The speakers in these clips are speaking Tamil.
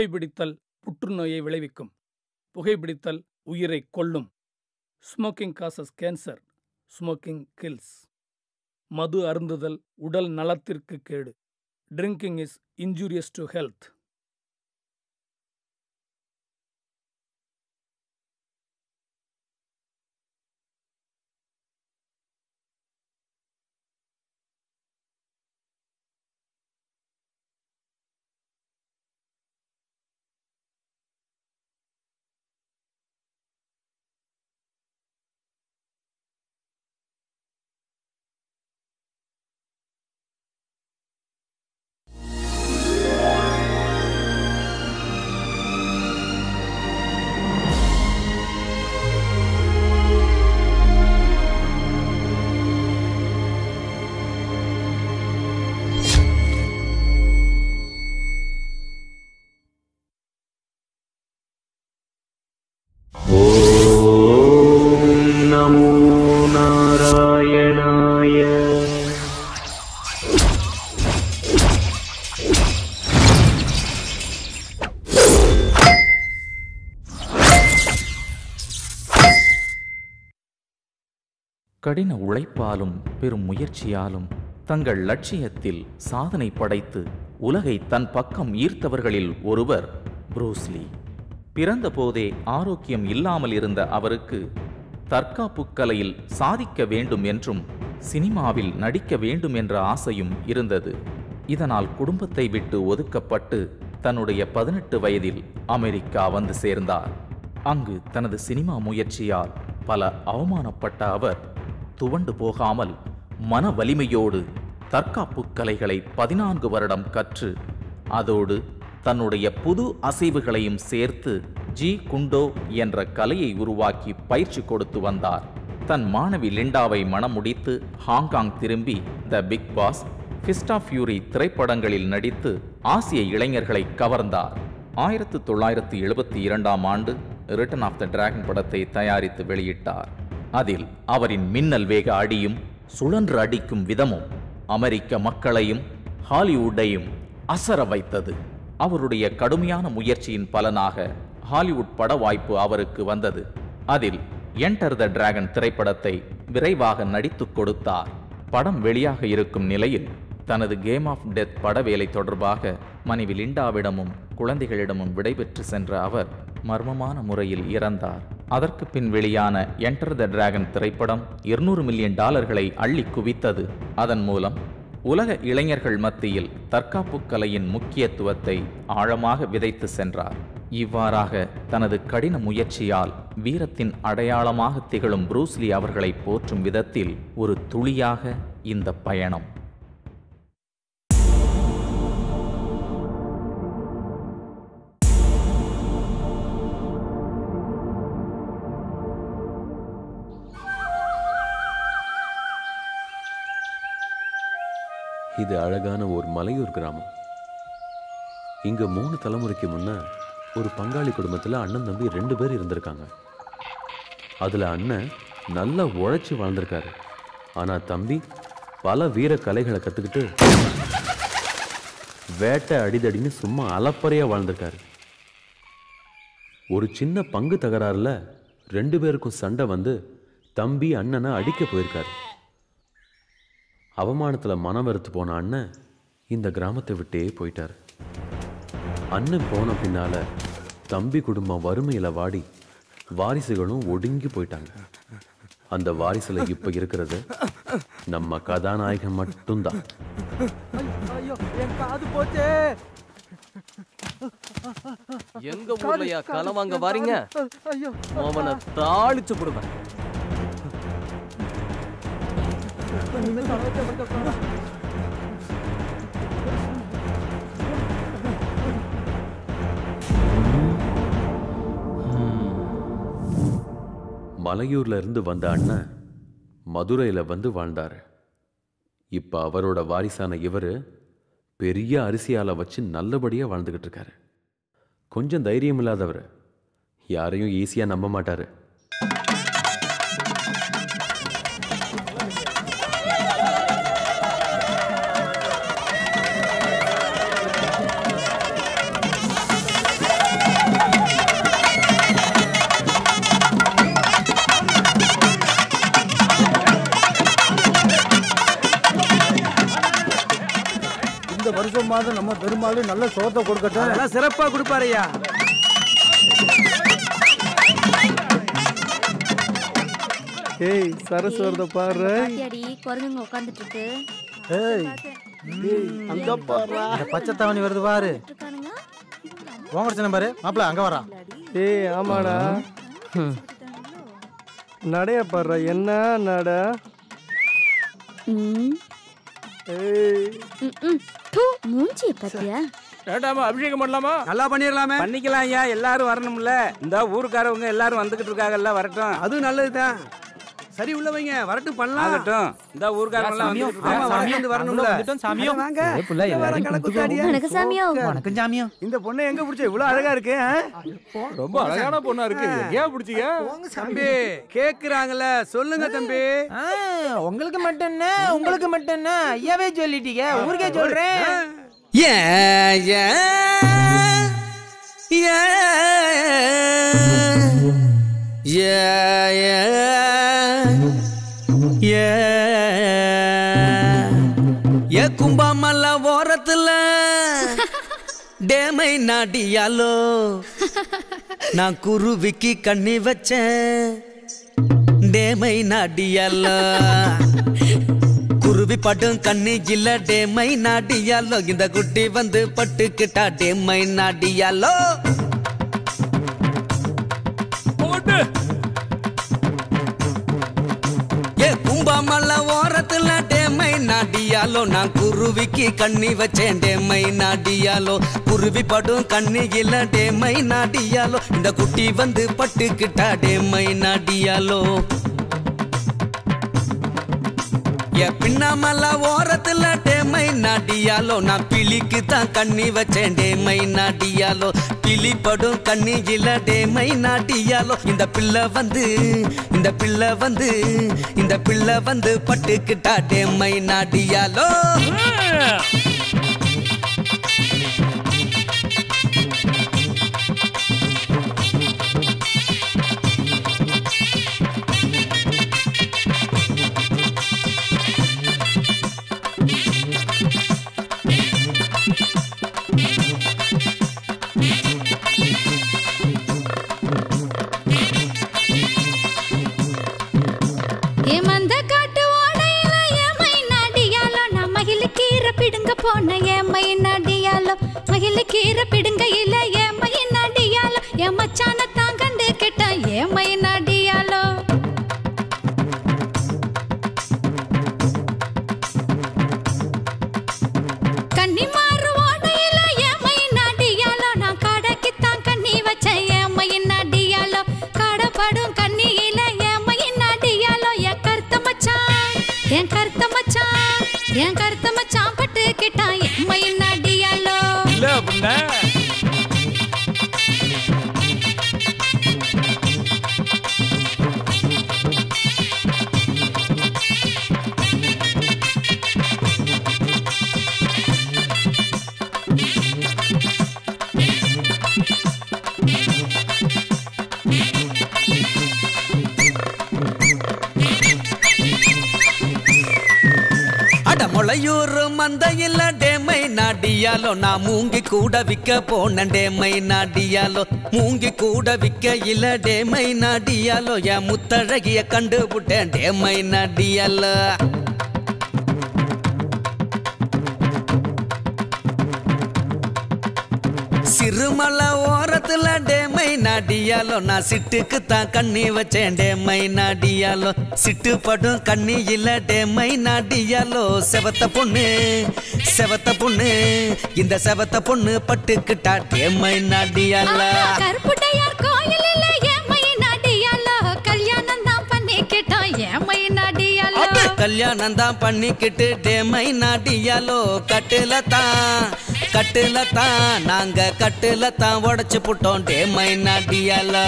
புகைப்பிடித்தல் புற்றுநோயை விளைவிக்கும். புகைப்பிடித்தல் உயிரை கொல்லும். Smoking causes cancer. Smoking kills. மது அருந்துதல் உடல் நலத்திற்கு கேடு. Drinking is injurious to health. கடின உழைப்பாலும் பெரும் முயற்சியாலும் தங்கள் லட்சியத்தில் சாதனை படைத்து உலகை தன் பக்கம் ஈர்த்தவர்களில் ஒருவர் ப்ரூஸ் லீ. பிறந்த போதே ஆரோக்கியம் இல்லாமல் இருந்த அவருக்கு தற்காப்பு கலையில் சாதிக்க வேண்டும் என்றும் சினிமாவில் நடிக்க வேண்டும் என்ற ஆசையும் இருந்தது. இதனால் குடும்பத்தை விட்டு ஒதுக்கப்பட்டு தன்னுடைய 18 வயதில் அமெரிக்கா வந்து சேர்ந்தார். அங்கு தனது சினிமா முயற்சியால் பல அவமானப்பட்ட அவர் துவண்டு போகாமல் மன வலிமையோடு தற்காப்பு கலைகளை 14 வருடம் கற்று அதோடு தன்னுடைய புது அசைவுகளையும் சேர்த்து ஜி குண்டோ என்ற கலையை உருவாக்கி பயிற்சி கொடுத்து வந்தார். தன் மாணவி லிண்டாவை மணமுடித்து ஹாங்காங் திரும்பி the big boss, fist of fury திரைப்படங்களில் நடித்து ஆசிய இளைஞர்களை கவர்ந்தார். 1972ஆம் ஆண்டு ரிட்டர்ன் ஆஃப் த டிராகன் படத்தை தயாரித்து வெளியிட்டார். அதில் அவரின் மின்னல் வேக அடியும் சுழன்று அடிக்கும் விதமும் அமெரிக்க மக்களையும் ஹாலிவுட்டையும் அசர வைத்தது. அவருடைய கடுமையான முயற்சியின் பலனாக ஹாலிவுட் பட வாய்ப்பு அவருக்கு வந்தது. அதில் என்டர் த டிராகன் திரைப்படத்தை விரைவாக நடித்து கொடுத்தார். படம் வெளியாக இருக்கும் நிலையில் தனது கேம் ஆஃப் டெத் படவேலை தொடர்பாக மனைவி லிண்டாவிடமும் குழந்தைகளிடமும் விடைபெற்று சென்ற அவர் மர்மமான முறையில் இறந்தார். அதற்கு பின் வெளியான என்டர் த டிராகன் திரைப்படம் $200 மில்லியன் அள்ளி குவித்தது. அதன் மூலம் உலக இளைஞர்கள் மத்தியில் தற்காப்பு கலையின் முக்கியத்துவத்தை ஆழமாக விதைத்து சென்றார். இவ்வாறாக தனது கடின முயற்சியால் வீரத்தின் அடையாளமாக திகழும் ப்ரூஸ் லீ அவர்களை போற்றும் விதத்தில் ஒரு துளியாக இந்த பயணம். இது அழகான ஒரு மலையூர் கிராமம். இங்க 3 தலைமுறைக்கு முன்ன ஒரு பங்காளி குடும்பத்தில் அண்ணன் தம்பி 2 பேர் இருந்திருக்காங்க. அதுல அண்ணன் நல்லா உழைச்சி வாழ்ந்திருக்காரு. ஆனா தம்பி பல வீர கலைகளை கத்துக்கிட்டு வேட்டை அடிதடின்னு சும்மா அலப்பறையா வாழ்ந்திருக்காரு. ஒரு சின்ன பங்கு தகராறுல 2 பேருக்கும் சண்டை வந்து தம்பி அண்ணனை அடிக்க போயிருக்காரு. அவமானத்துல மனம் வெறுத்து போன அண்ணன் இந்த கிராமத்தை விட்டே போயிட்டார். அண்ணன் போன பின்னால தம்பி குடும்பம் வறுமையில வாடி வாரிசுகளும் ஒடுங்கி போயிட்டாங்க. அந்த வாரிசுல இப்ப இருக்கிறது நம்ம கதாநாயகன் மட்டும்தான். எங்க ஊர்லயா களம் வாங்க வாரீங்க? அவனை தாளிச்சு போடுவேன். மலையூர்ல இருந்து வந்த அண்ணன் மதுரையில வந்து வாழ்ந்தாரு. இப்ப அவரோட வாரிசான இவரு பெரிய அரிசியால வச்சு நல்லபடியா வாழ்ந்துகிட்டு இருக்காரு. கொஞ்சம் தைரியம் இல்லாதவர், யாரையும் ஈஸியா நம்ப மாட்டாரு. வருஷம் மாதம் நம்ம பெருமாள் நல்ல சோத்தை கொடுக்கட்டும். அதெல்லாம் சிறப்பா கொடுப்பாருய்யா. ஏய் சரசு வரத பாரு. குரங்குங்க உட்கார்ந்துட்டு இருக்கு. ஏய் அங்க பாருடா. பச்சை தவணி வருது பாரு. உங்க பாரு மாப்பிள அங்க வரான். ஏய் ஆமாடா. நடைய பாரு என்ன நட. மூஞ்சி பத்தியா? அபிஷேகம் பண்ணலாமா? நல்லா பண்ணிடலாமே. பண்ணிக்கலாம் ஐயா, எல்லாரும் வரணும்ல. இந்த ஊருக்காரவங்க எல்லாரும் வந்துகிட்டு இருக்காங்கல்ல, வரட்டும். அது நல்லதுதான். சரி உள்ள வைங்க, வரட்டும் பண்ணலாம். ஆகட்டும். இந்த ஊருக்காரங்க எல்லாம் வந்துகிட்டு இருக்காங்க. வரணும்ல. சாமியோ வாங்க. வணக்கம் சாமியோ. வணக்கம் சாமியோ. இந்த பொண்ணு எங்க புடிச்ச? இவ்வளவு அழகா இருக்கு. ரொம்ப அழகான பொண்ணா இருக்கு. ஏன் பிடிச்சீங்க? தம்பி கேக்குறாங்கல்ல, சொல்லுங்க தம்பி. உங்களுக்கு மட்டும் என்ன, உங்களுக்கு மட்டும் என்ன, ஐயாவே சொல்லிட்டீங்க, ஊருக்கே சொல்றேன். கும்பாமல்ல ஓரத்துல டேமை நாடியாலோ நான் குருவிக்கு கண்ணி வச்சேன். டேமை நாடியாலோ குருவி படும் கண்ணி இல்ல டேமை நாடியாலோ. இந்த குட்டி வந்து பட்டுக்கிட்டா டேமை நாடியாலோ. கும்பாமல்ல ஓரத்துல டேமை நாடியாலோ நான் குருவிக்கு கண்ணி வச்சேன். டேமை நாடியாலோ குருவி படும் கண்ணி இல்ல டேமை நாடியாலோ. இந்த குட்டி வந்து பட்டுக்கிட்டா டேமை நாடியாலோ. பின்னாமல்ல ஓரத்துல டேமை நாடியாலோ நான் பிலிக்கு தான் கண்ணி வச்சேன். டேமை நாடியாலோ பிலி படும் கண்ணி இல்ல டேமை நாடியாலோ. இந்த பிள்ளை வந்து பட்டுக்கிட்டா டேமை நாடியாலோ. போன ஏமை நடியாலோ மகிழ கீரை பிடுங்க இல்ல ஏமை நடியாலோ. என் மச்சான தான் கண்டு கிட்ட ஏமை நடியாலோ. கண்ணி மாறு ஓடையில ஏமை நடியாலோ நான் கடைக்கு தான் கண்ணி வச்சேன். ஏமை நடியாலோ கடப்படும் கண்ணியில ஏமை நடியாலோ. என் கருத்த மச்சான் பட்டுக்கிட்டான் ஏமை நடியாலோ. இல்ல அப்படின்னா முளையூர் மந்தையில் டேமை நாடியாலோ நான் மூங்கி கூட விற்க போனேன். டேமை நாடியாலோ மூங்கி கூட விற்க இல்ல டேமை நாடியாலோ. என் முத்தழகிய கண்டுபிட்டேன் டேமை நாடியாலோ. சிறுமலை ஓரத்துல டேமை நாடியாலோ நான் சிட்டுக்கு தான் கண்ணி வச்சேன். டேமை நாடியாலோ சிட்டு படும் கண்ணி இல்ல டேமை நாடியாலோ. செவத்த பொண்ணு இந்த செவத்த பொண்ணு பட்டுக்கிட்டா டேமை நாடியாலோ. கருப்புடையார் கோயிலில் ஏமை நடியாலோ கல்யாணம் தான் பண்ணிக்கிட்டோம் ஏமை நடியாலோ. கல்யாணம் தான் பண்ணிக்கிட்டு டேமை நாடியாலோ. கட்டுல தான் நாங்க கட்டுல தான் உடைச்சு புட்டோம் டேமை நாடியாலோ.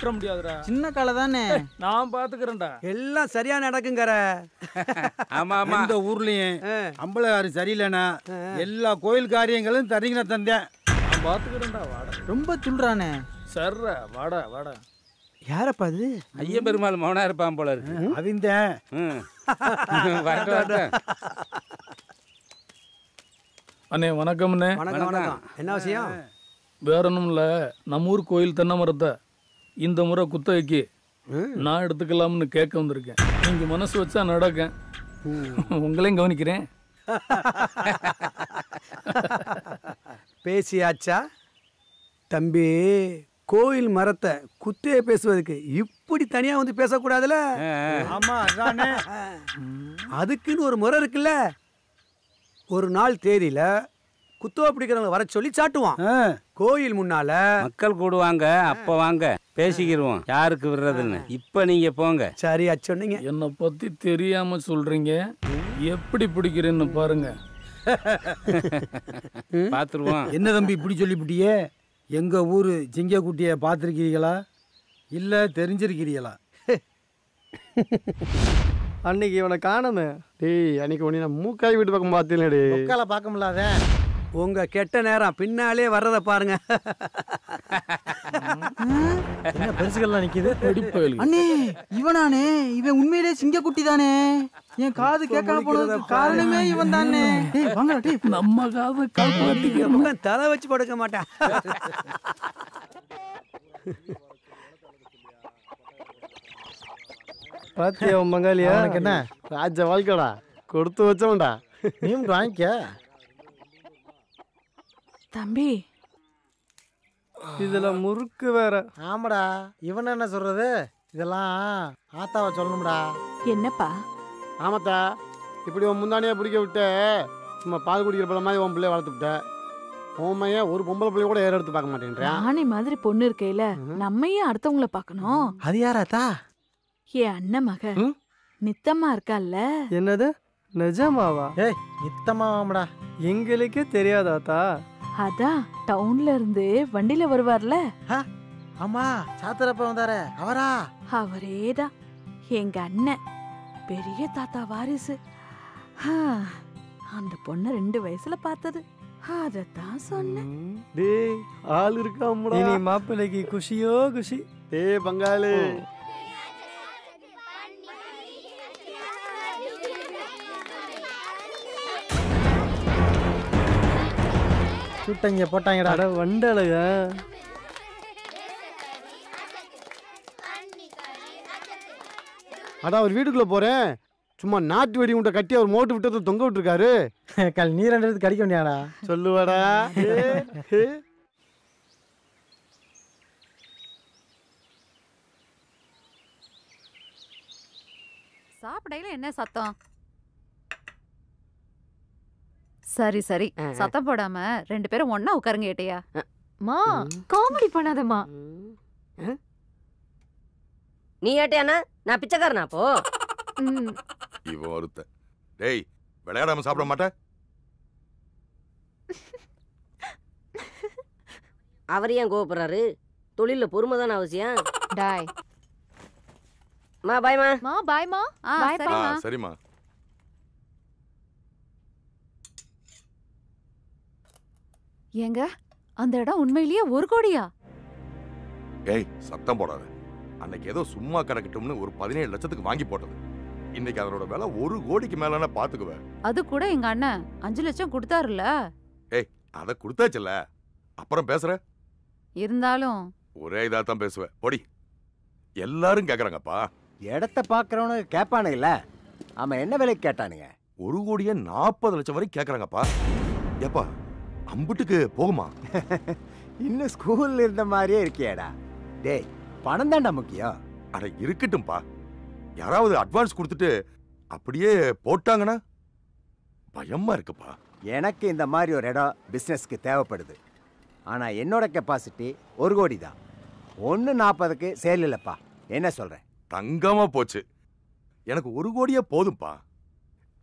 விட்டுற முடியாதுடா. சின்ன காலை தானே. நான் பாத்துக்கிறேன்டா. எல்லாம் சரியா நடக்குங்கற. ஆமா ஆமா. இந்த ஊர்லயும் அம்பலகாரி சரியில்லைனா எல்லா கோயில் காரியங்களும் தரீங்கன தந்தேன். நான் பாத்துக்கிறேன்டா. வாடா. ரொம்ப துள்றானே. சர்ரா வாடா வாடா. யாரப்பா அது? ஐயன் பெருமாள் மௌனா இருப்பான் போல இருக்கு. அவிந்தேன். வரட்டும். அண்ணே வணக்கம்ண்ணே. வணக்கம் வணக்கம். என்ன விஷயம்? வேற ஒன்றும் இல்லை. நம்ம ஊர் கோயில் தென்னை மரத்தை இந்த முறை குத்தகைக்கு நான் எடுத்துக்கலாம்னு கேட்க வந்திருக்கேன். நீங்கள் மனசு வச்சா நடக்கேன். உங்களையும் கவனிக்கிறேன். பேசியாச்சா தம்பி? கோயில் மரத்தை குத்தையை பேசுவதுக்கு இப்படி தனியா வந்து பேசக்கூடாதுல. ஆமா அதானே. அதுக்குன்னு ஒரு முறை இருக்குல்ல. ஒரு நாள் தேதியில குத்துவ பிடிக்கிறவங்க வர சொல்லி சாட்டுவான். கோயில் முன்னால மக்கள் கூடுவாங்க. அப்ப வாங்க பேசிக்கிருவோம் யாருக்கு விடுறதுன்னு. இப்ப நீங்க போங்க. சரியா சொன்னீங்க. என்னை பத்தி தெரியாம சொல்றீங்க. எப்படி பிடிக்கிறேன்னு பாருங்க. பாத்துருவோம். என்ன தம்பி இப்படி சொல்லிவிட்டியே? எங்க ஊரு ஜிங்கக்குட்டிய பார்த்துருக்கிறீங்களா இல்ல தெரிஞ்சிருக்கிறீங்களா? அன்னைக்கு இவனை காணமே. டேய் அன்னைக்கு உன்னை நான் மூக்காய் வீட்டு பக்கம் பார்த்தீங்களே. உட்கால பார்க்க முடியாத. உங்க கெட்ட நேரம் பின்னாலே வர்றத பாருங்க. என்ன பெருசுகள்லாம் நிக்குது? அண்ணே இவனானே? இவன் உண்மையிலே சிங்கக்குட்டி தானே? என் காது கேட்காம போனதுக்கு காரணமே இவன் தானே. டேய் வாங்கடா டேய். நம்ம காது காப்பாத்திக்க தலை வச்சு படுக்க மாட்டேன். பாத்தியா மங்காலியா? என்ன ராஜ வாழ்க்கடா கொடுத்து வச்சோம்டா. நீயும் வாங்கிக்க. தம்பி இதுல முறுக்கு வேற. ஆமாடா. இவன் என்ன சொல்றது? இதெல்லாம் ஆத்தாவை சொல்லணும்டா. என்னப்பா? ஆமாத்தா, இப்படி உன் முந்தானியா பிடிக்க விட்டு சும்மா பால் குடிக்கிற பிள்ளை மாதிரி உன் பிள்ளைய வளர்த்து விட்ட. உண்மையா ஒரு பொம்பளை பிள்ளைய கூட ஏற எடுத்து பார்க்க மாட்டேன்றேன். ராணி மாதிரி பொண்ணு இருக்கையில நம்மையும் அடுத்தவங்கள பார்க்கணும். அது யாராத்தா? என் அண்ணன் மக நித்தம்மா இருக்கால்ல. என்னது நிஜமாவா? ஏய் நித்தமாவாமடா. எங்களுக்கே தெரியாதாத்தா? அதான் டவுன்ல இருந்து வண்டியில வருவார்ல. ஆமா சாத்திரப்ப வந்தாரு அவரா? அவரேதான் எங்க அண்ணன். பெரிய தாத்தா வாரிசு. அந்த பொண்ண 2 வயசுல பார்த்தது. அதத்தான் சொன்னேன். டேய் ஆள் இருக்காமடா. இனி மாப்பிள்ளைக்கு குஷியோ குஷி. டேய் பங்காளி சுட்டங்க போட்டாங்கடா. அட வண்டலக. அடா ஒரு வீட்டுக்குள்ள போறேன். சும்மா நாட்டு வெடி உண்டை கட்டி அவர் மோட்டு விட்டது தொங்க விட்டுருக்காரு. கல் நீர் எடுத்து கடிக்க முடியாடா. சொல்லுவாடா. சாப்பிடையில என்ன சத்தம்? சரி சரி சத்தம் போடாம 2 பேரும் ஒண்ணா உட்காருங்க. ஏட்டையா மா காமெடி பண்ணாதம்மா. நீ ஏட்டையானா நான் பிச்சைக்காரனா? அப்போ இவன் ஒருத்த. டேய் விளையாடாம சாப்பிட மாட்டேன். அவர் ஏன் கோவப்படுறாரு? தொழில பொறுமை தானே அவசியம். டாய் மா பாய்மா. மா பாய்மா. சரிம்மா. ஏங்க அந்த இடம் உண்மையிலேயே 1 கோடியா? ஏய் சத்தம் போடாத. அன்னைக்கு ஏதோ சும்மா கிடக்கட்டும்னு ஒரு 17 லட்சத்துக்கு வாங்கி போட்டது. இன்னைக்கு அதனோட விலை 1 கோடிக்கு மேலனா பாத்துக்குவேன். அது கூட எங்க அண்ணன் 5 லட்சம் கொடுத்தாருல. ஏய் அத கொடுத்தாச்சுல, அப்புறம் பேசுற. இருந்தாலும் ஒரே இதாத்தான் பேசுவேன். பொடி. எல்லாரும் கேக்குறாங்கப்பா. இடத்த பாக்குறவனு கேட்பானுங்கல்ல, அவன் என்ன விலைக்கு கேட்டானுங்க? 1 கோடியே 40 லட்சம் வரைக்கும் கேக்குறாங்கப்பா. ஏப்பா அம்புட்டுக்கு போகுமா? இன்னும் ஸ்கூல்ல இருந்த மாதிரியே இருக்கியாடா. டேய் பணம் தான்டா முக்கியம். அட இருக்கட்டும்பா. யாராவது அட்வான்ஸ் கொடுத்துட்டு அப்படியே போட்டாங்கன்னா பயமா இருக்குப்பா. எனக்கு இந்த மாதிரி ஒரு இடம் பிசினஸ்க்கு தேவைப்படுது. ஆனா என்னோட கெப்பாசிட்டி 1 கோடி தான். 1.40க்கு சேல் இல்லப்பா. என்ன சொல்றேன்? தங்கமா போச்சு. எனக்கு 1 கோடியே போதும்பா.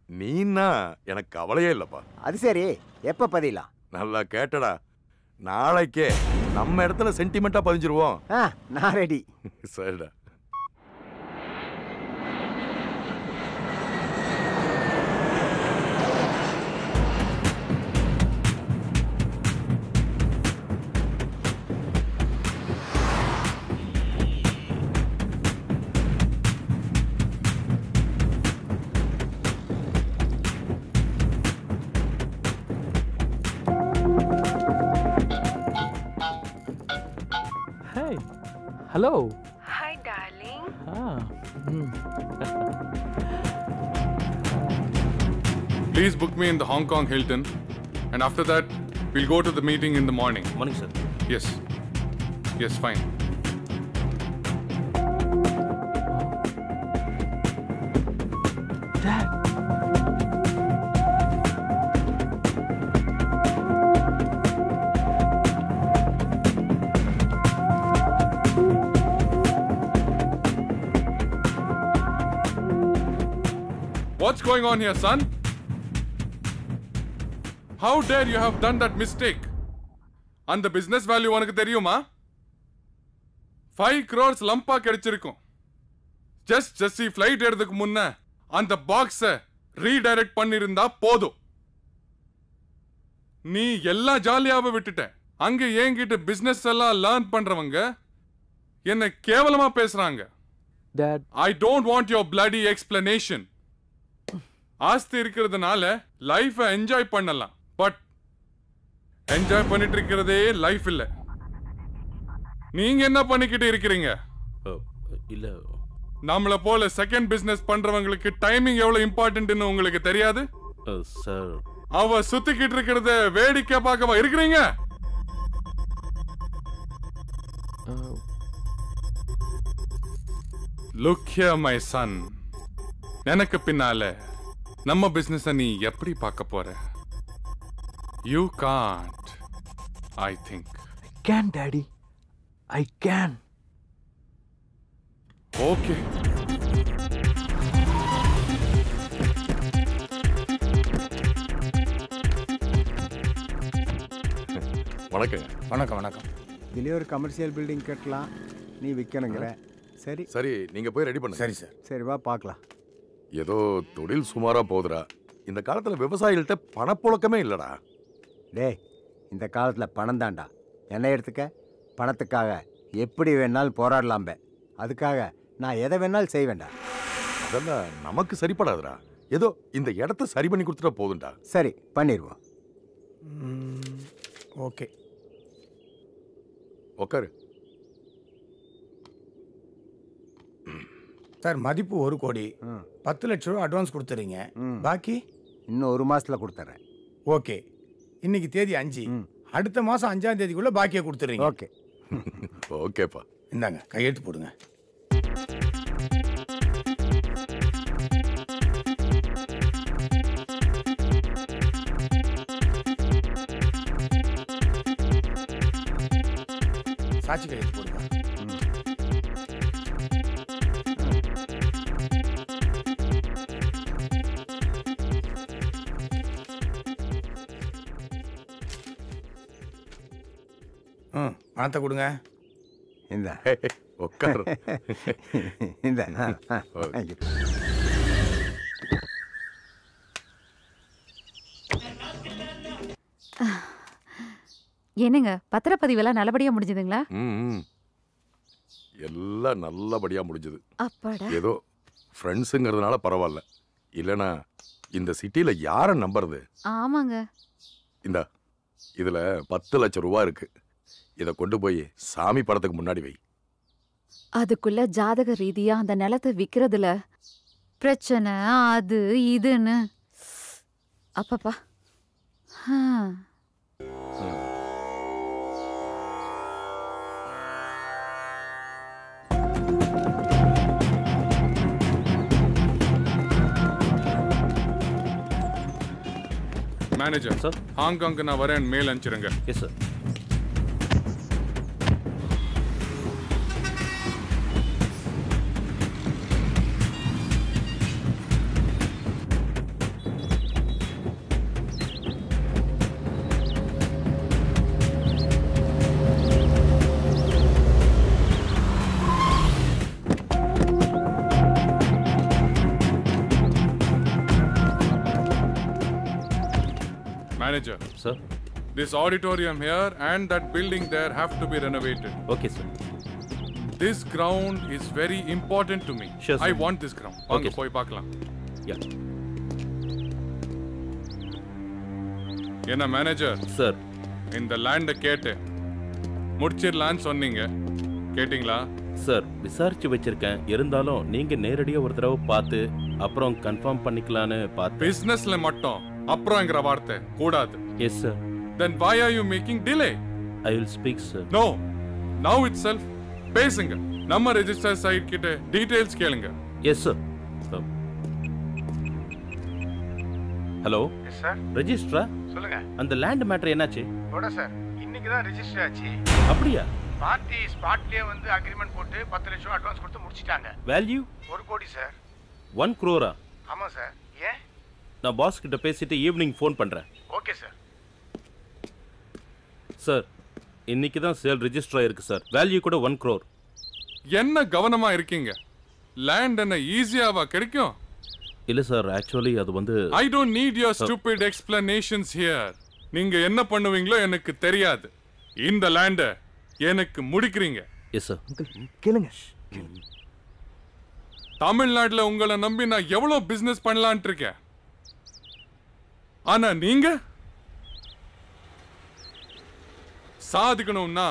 நீன்னா எனக்கு கவலையே இல்லப்பா. அது சரி, எப்ப பதிலாம்? நல்லா கேட்டடா. நாளைக்கே நம்ம இடத்துல சென்டிமெண்டா பதிஞ்சிருவோம். நான் ரெடி. சரிடா. Hello. Hi, darling. Please book me in the Hong Kong Hilton, and after that, we'll go to the meeting in the morning. Morning, sir. Yes. Yes, fine. Dad. What's going on here, son? How dare you have done that mistake? And the business value உனக்கு தெரியுமா? 5 crores லம்பா கிடைச்சிருக்கும். ஜெஸ்ஸி ஃப்ளைட் எடுத்துக்கு முன்ன அந்த பாக்ஸை ரீடைரக்ட் பண்ணிருந்தா போதும். நீ எல்லா ஜாலியாவை விட்டுட்ட. அங்க என்கிட்ட பிசினஸ் எல்லாம் லேர்ன் பண்றவங்க என்ன கேவலமா பேசுறாங்க. Dad. I don't want your bloody explanation. ஆஸ்தி இருக்கிறதுனால லைஃபை என்ஜாய் பண்ணலாம். பட் என்ஜாய் பண்ணிட்டு இருக்கிறதே லைஃப் இல்ல. நீங்க என்ன பண்ணிக்கிட்டு இருக்கிறீங்க? இல்ல, நம்மள போல செகண்ட் பிசினஸ் பண்றவங்களுக்கு டைமிங் எவ்வளவு இம்பார்ட்டன்ட்னு உங்களுக்கு தெரியாது? சார், அவ சுத்திக்கிட்டு இருக்கிறத வேடிக்கை பார்க்கவா இருக்கிறீங்க? Look here, my son. எனக்கு பின்னால நம்ம பிசினஸ் நீ எப்படி பார்க்க போற? You can't. I think. I can, Daddy. I can. Okay. வணக்கங்க. வணக்கம். இதுலயே ஒரு கமர்ஷியல் பில்டிங் கட்டலாம். நீ விற்கணுங்கிற. சரி நீங்க போய் ரெடி பண்ணுங்க. சரி வா பார்க்கலாம். ஏதோ தொழில் சுமாரா போகுதுடா. இந்த காலத்துல விவசாயிகள்கிட்ட பணப்புழக்கமே இல்லடா. டேய், இந்த காலத்துல பணம் தான்டா. என்ன எடுத்துக்க, பணத்துக்காக எப்படி வேணாலும் போராடலாம்பே. அதுக்காக நான் எதை வேணாலும் செய்வேன்டா. அதெல்லாம் நமக்கு சரிப்படாதுடா. ஏதோ இந்த இடத்த சரி பண்ணி கொடுத்துட்டா போதும்டா. சரி பண்ணிடுவோம். ஓகே, உட்காரு. சார், மதிப்பு 1 கோடி, 10 லட்சம் ரூபா அட்வான்ஸ் கொடுத்துறீங்க. பாக்கி இன்னும் 1 மாசத்துல கொடுத்துறேன். ஓகே, இன்னைக்கு தேதி 5, அடுத்த மாசம் 5ஆம் தேதிக்குள்ள பாக்கியை கொடுத்துறீங்க. ஓகே. ஓகேப்பா, இந்தாங்க கையெழுத்து போடுங்க. சாட்சி கையெழுத்து போடுங்க. பணத்தை கொடுங்க. இந்த உட்காரு. இந்த என்னங்க, பத்திரப்பதிவெல்லாம் நல்லபடியா முடிஞ்சதுங்களா? எல்லாம் நல்லபடியா முடிஞ்சது. அப்பாடா. ஏதோ ஃப்ரெண்ட்ஸுங்கிறதுனால பரவாயில்ல. இல்லைனா இந்த சிட்டியில யாரை நம்புறது? ஆமாங்க. இந்த இதுல 10 லட்சம் ரூபா இருக்கு. இதை கொண்டு போய் சாமி படத்துக்கு முன்னாடி வை. அதுக்குள்ள ஜாதக ரீதியா அந்த நிலத்தை விக்கிறதுல பிரச்சனை அது இதுன்னு. அப்பப்பா. மேனேஜர் சார், ஹாங்காங்க்கு நான் வரேன், மேல் அனுப்பிச்சிருங்க. Yes sir. Manager. Sir. This auditorium here and that building there have to be renovated. Okay, sir. This ground is very important to me. Sure, sir. I want this ground. வாங்க Okay, sir. போய் பார்க்கலாம். Yeah. என்ன மேனேஜர்? சார். இந்த லேண்ட கேட்டு முடிச்சிடலான்னு சொன்னீங்க. கேட்டிங்களா? சார், விசாரிச்சு வச்சிருக்கேன். இருந்தாலும் நீங்க நேரடியா ஒரு தடவை பார்த்து அப்புறம் கன்ஃபார்ம் பண்ணிக்கலான்னு பார்த்தேன். பிசினஸ்ல மட்டும் அப்புறம்ங்கற வார்த்தை கூடாது. Yes, sir. Then why are you making delay? I will speak, sir. No. Now itself பேசுங்க. நம்ம ரெஜிஸ்டர் சைட் கிட்ட டீடைல்ஸ் கேளுங்க. Yes, sir. Hello. Yes, sir. ரெஜிஸ்ட்ரா? சொல்லுங்க. அந்த லேண்ட் மேட்டர் என்னாச்சு? போட சார். இன்னைக்கு தான் ரெஜிஸ்டர் ஆச்சு. அப்படியா? பார்ட்டி ஸ்பாட்லயே வந்து அக்ரிமெண்ட் போட்டு 10 லட்சம் அட்வான்ஸ் கொடுத்து முடிச்சிட்டாங்க. வேல்யூ? 1 கோடி சார். 1 crore. ஆமா சார். ஏன்? நான் பாஸ் கிட்ட பேசிட்டு ஈவினிங் ஃபோன் பண்றேன். Okay sir. சார், இன்னைக்கு தான் சேல் ரெஜிஸ்டர் ஆயிருக்கு சார். வேல்யூ கூட 1 crore. என்ன கவனமா இருக்கீங்க? லேண்ட் என்ன ஈஸியாவா கிடைக்கும்? இல்ல சார், ஆக்சுவலி அது வந்து I don't need your stupid explanations here. நீங்க என்ன பண்ணுவீங்களோ எனக்கு தெரியாது. இந்த லேண்ட எனக்கு முடிக்கிறீங்க. Yes sir. கேளுங்க. தமிழ்நாட்டுல உங்களை நம்பி நான் எவ்வளவு பிசினஸ் பண்ணலாம்னு இருக்கேன். ஆனா நீங்க சாதிக்கணும்னா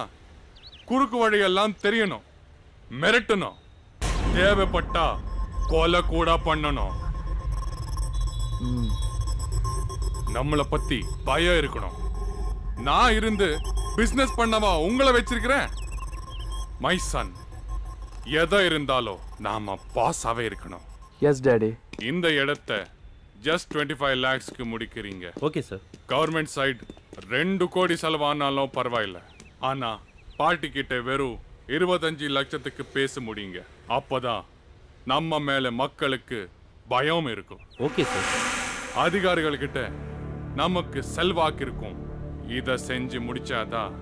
குறுக்கு வழியெல்லாம் தெரியணும், மிரட்டணும், தேவைப்பட்டா கொலை கூட பண்ணணும். நம்மளை பத்தி பயம் இருக்கணும். நான் இருந்து பிசினஸ் பண்ணவா உங்களை வச்சிருக்கிறேன்? மை சன், எதை இருந்தாலும் நாம பாஸாவே இருக்கணும். Yes daddy. இந்த இடத்தை ஜஸ்ட் 25 lakhsக்கு முடிக்கிறீங்க. Okay sir. கவர்மெண்ட் சைடு 2 கோடி செலவானாலும் பரவாயில்ல. ஆனா பார்ட்டி கிட்ட வெறும் 25 லட்சத்துக்கு பேச முடியுங்க. அப்பதான் நம்ம மேல மக்களுக்கு பயம் இருக்கும். Okay sir. அதிகாரிகள் கிட்ட நமக்கு செல்வாக்கு இருக்கும். இத செஞ்சு முடிச்சாதான்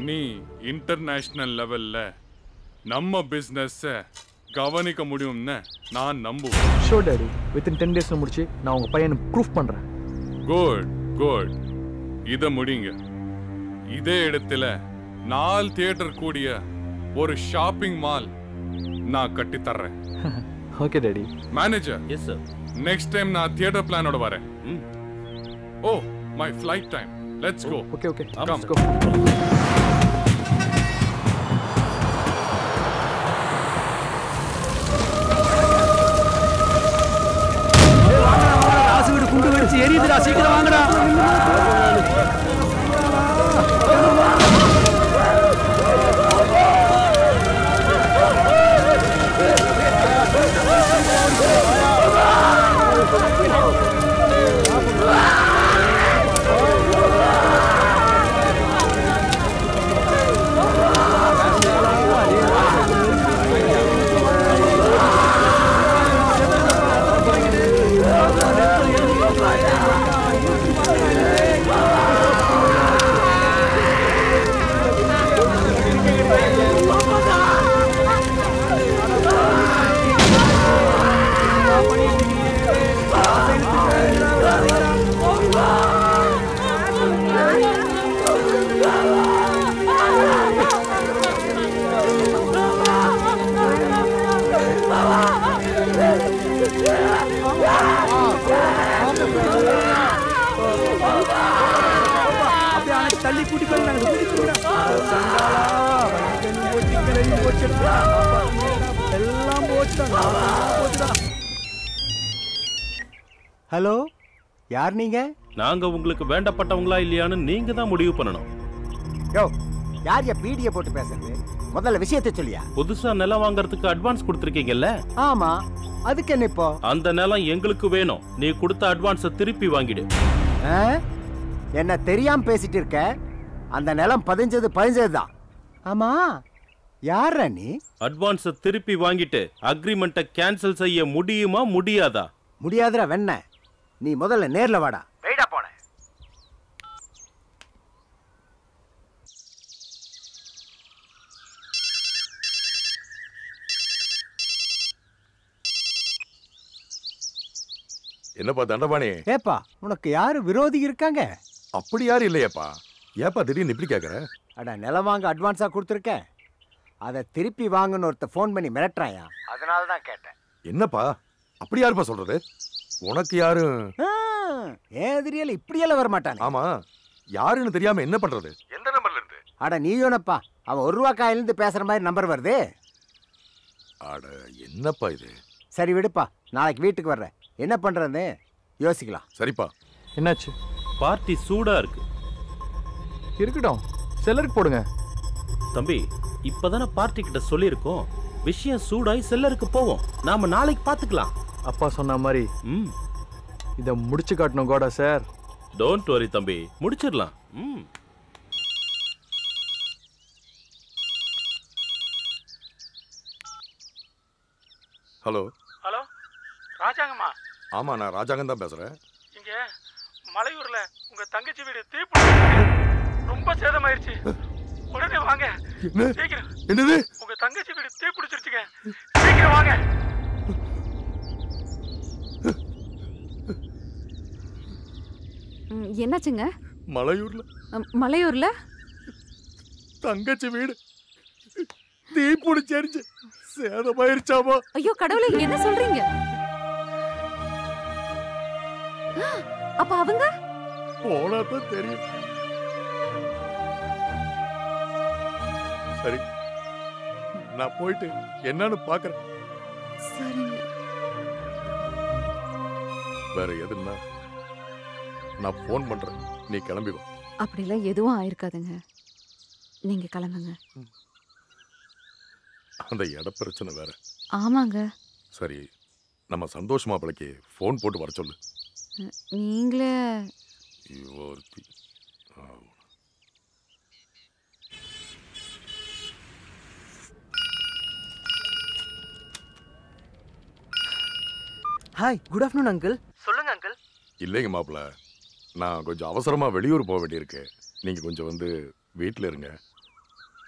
நீ இன்டர்நேஷனல் லெவல்ல நம்ம பிசினஸ் கவனிக்க முடியும்னு நான் நம்புவேன். Sure daddy. வித்தின் 10 days முடிச்சு நான் உங்க பையனுக்கு ப்ரூஃப் பண்றேன். Good good. இத முடிங்க. இதே இடத்துல 4 தியேட்டர் கூடிய ஒரு ஷாப்பிங் மால் நான் கட்டி தர்றேன். Okay daddy. Manager. Yes sir. Next time நான் தியேட்டர் பிளானோட வரேன். Oh, my flight time. Let's go. Okay okay. Come. Go. குண்டு வெடிச்சு எரியுதுடா, சீக்கிரம் வாங்கடா. தள்ளி கூட்டி போய் நாங்க எல்லாம் போச்சுடா. ஹலோ, யார் நீங்க? நாங்க உங்களுக்கு வேண்டப்பட்டவங்களா இல்லையான்னு நீங்க தான் முடிவு பண்ணணும். யோ, யார் பீடியை போட்டு பேசுறது? முதல்ல விஷயத்தை சொல்லியா. புதுசா நிலம் வாங்குறதுக்கு அட்வான்ஸ் கொடுத்துருக்கீங்கல்ல? ஆமா. அதுக்கு என்ன இப்போ? அந்த நிலம் எங்களுக்கு வேணும். நீ கொடுத்த அட்வான்ஸை திருப்பி வாங்கிடு. என்ன தெரியாம பேசிட்டு இருக்க? அந்த நிலம் பதிஞ்சதுதான். ஆமா, யார நீ? அட்வான்ஸை திருப்பி வாங்கிட்டு அக்ரிமெண்ட்டை கேன்சல் செய்ய முடியுமா முடியாதா? முடியாதுடா வெண்ண. நீ முதல்ல நேர்ல வாடா. வெயிடா போன. என்னப்பா தண்டபாணி? ஏப்பா உனக்கு யாரு விரோதி இருக்காங்க? அப்படி யாரும் இல்லையேப்பா. ஏப்பா திடீர்னு இப்படி கேட்குற? அட நிலம் வாங்க அட்வான்ஸாக கொடுத்துருக்கேன், அதை திருப்பி வாங்கன்னு ஒருத்த ஃபோன் பண்ணி மிரட்டுறாயா, அதனால தான் கேட்டேன். என்னப்பா அப்படி யாருப்பா சொல்றது? உனக்கு யாரும் ஏதிரியல் இப்படியெல்லாம் வரமாட்டானே. ஆமா, யாருன்னு தெரியாம என்ன பண்றது? எந்த நம்பர்ல இருந்து? அட நீயோனப்பா, அவன் 1 ரூபா காயிலிருந்து பேசுற மாதிரி நம்பர் வருது. அட என்னப்பா இது? சரி விடுப்பா, நாளைக்கு வீட்டுக்கு வர்றேன், என்ன பண்றதுன்னு யோசிக்கலாம். சரிப்பா. என்னாச்சு? பார்ட்டி சூடா இருக்கு. இருக்கட்டும், செல்லருக்கு போடுங்க. தம்பி, இப்பதானே பார்ட்டி கிட்ட சொல்லியிருக்கோம், விஷயம் சூடாய் செல்லருக்கு போவோம், நாம நாளைக்கு பார்த்துக்கலாம். அப்பா சொன்ன மாதிரி இதை முடிச்சு காட்டணும் கோடா சார். டோன்ட் வரி தம்பி, முடிச்சிடலாம். ஹலோ. ஹலோ, ராஜாங்கம்மா? ஆமா, நான் ராஜாங்கம் தான் பேசுறேன். இங்க மலையூர்ல உங்க தங்கச்சி வீடு தீப்பிடிச்சு ரொம்ப சேதமாயிருச்சு. உடனே வாங்க. சீக்கிரம். என்னது? உங்க தங்கச்சி வீடு தீப்பிடிச்சிருச்சுங்க, சீக்கிரம் வாங்க. என்னாச்சுங்க? மலையூர்ல தங்கச்சி வீடு தீப்பிடிச்சிருச்சு, சேதமாயிருச்சாமா. ஐயோ கடவுளே, என்ன சொல்றீங்க? அப்ப அவங்க போனாதான் தெரியும். சரி, நான் போயிட்டு என்னன்னு பாக்குறேன். சரிங்க. வேற எதுன்னா நான் போன் பண்றேன், நீ கிளம்பி வா. அப்படிலாம் எதுவும் ஆயிருக்காதுங்க, நீங்க கிளம்புங்க. அந்த இட பிரச்சனை வேற. ஆமாங்க. சரி, நம்ம சந்தோஷ் மாப்பிளைக்கு போன் போட்டு வர சொல்லு. நீங்களே ஹாய், குட் ஆஃப்டர்நூன் அங்கிள். சொல்லுங்க அங்கிள். இல்லைங்க மாப்பிள்ள, நான் கொஞ்சம் அவசரமா வெளியூர் போக வேண்டியிருக்கு. நீங்க கொஞ்சம் வந்து வீட்டில் இருங்க.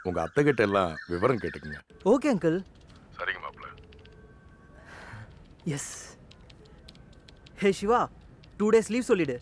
உங்க அத்தை கிட்ட எல்லாம் விவரம் கேட்டுக்குங்க. Okay uncle. சரிங்க மாப்பிள்ள. எஸ். ஹே சிவா, 2 days லீவ் சொல்லிடு.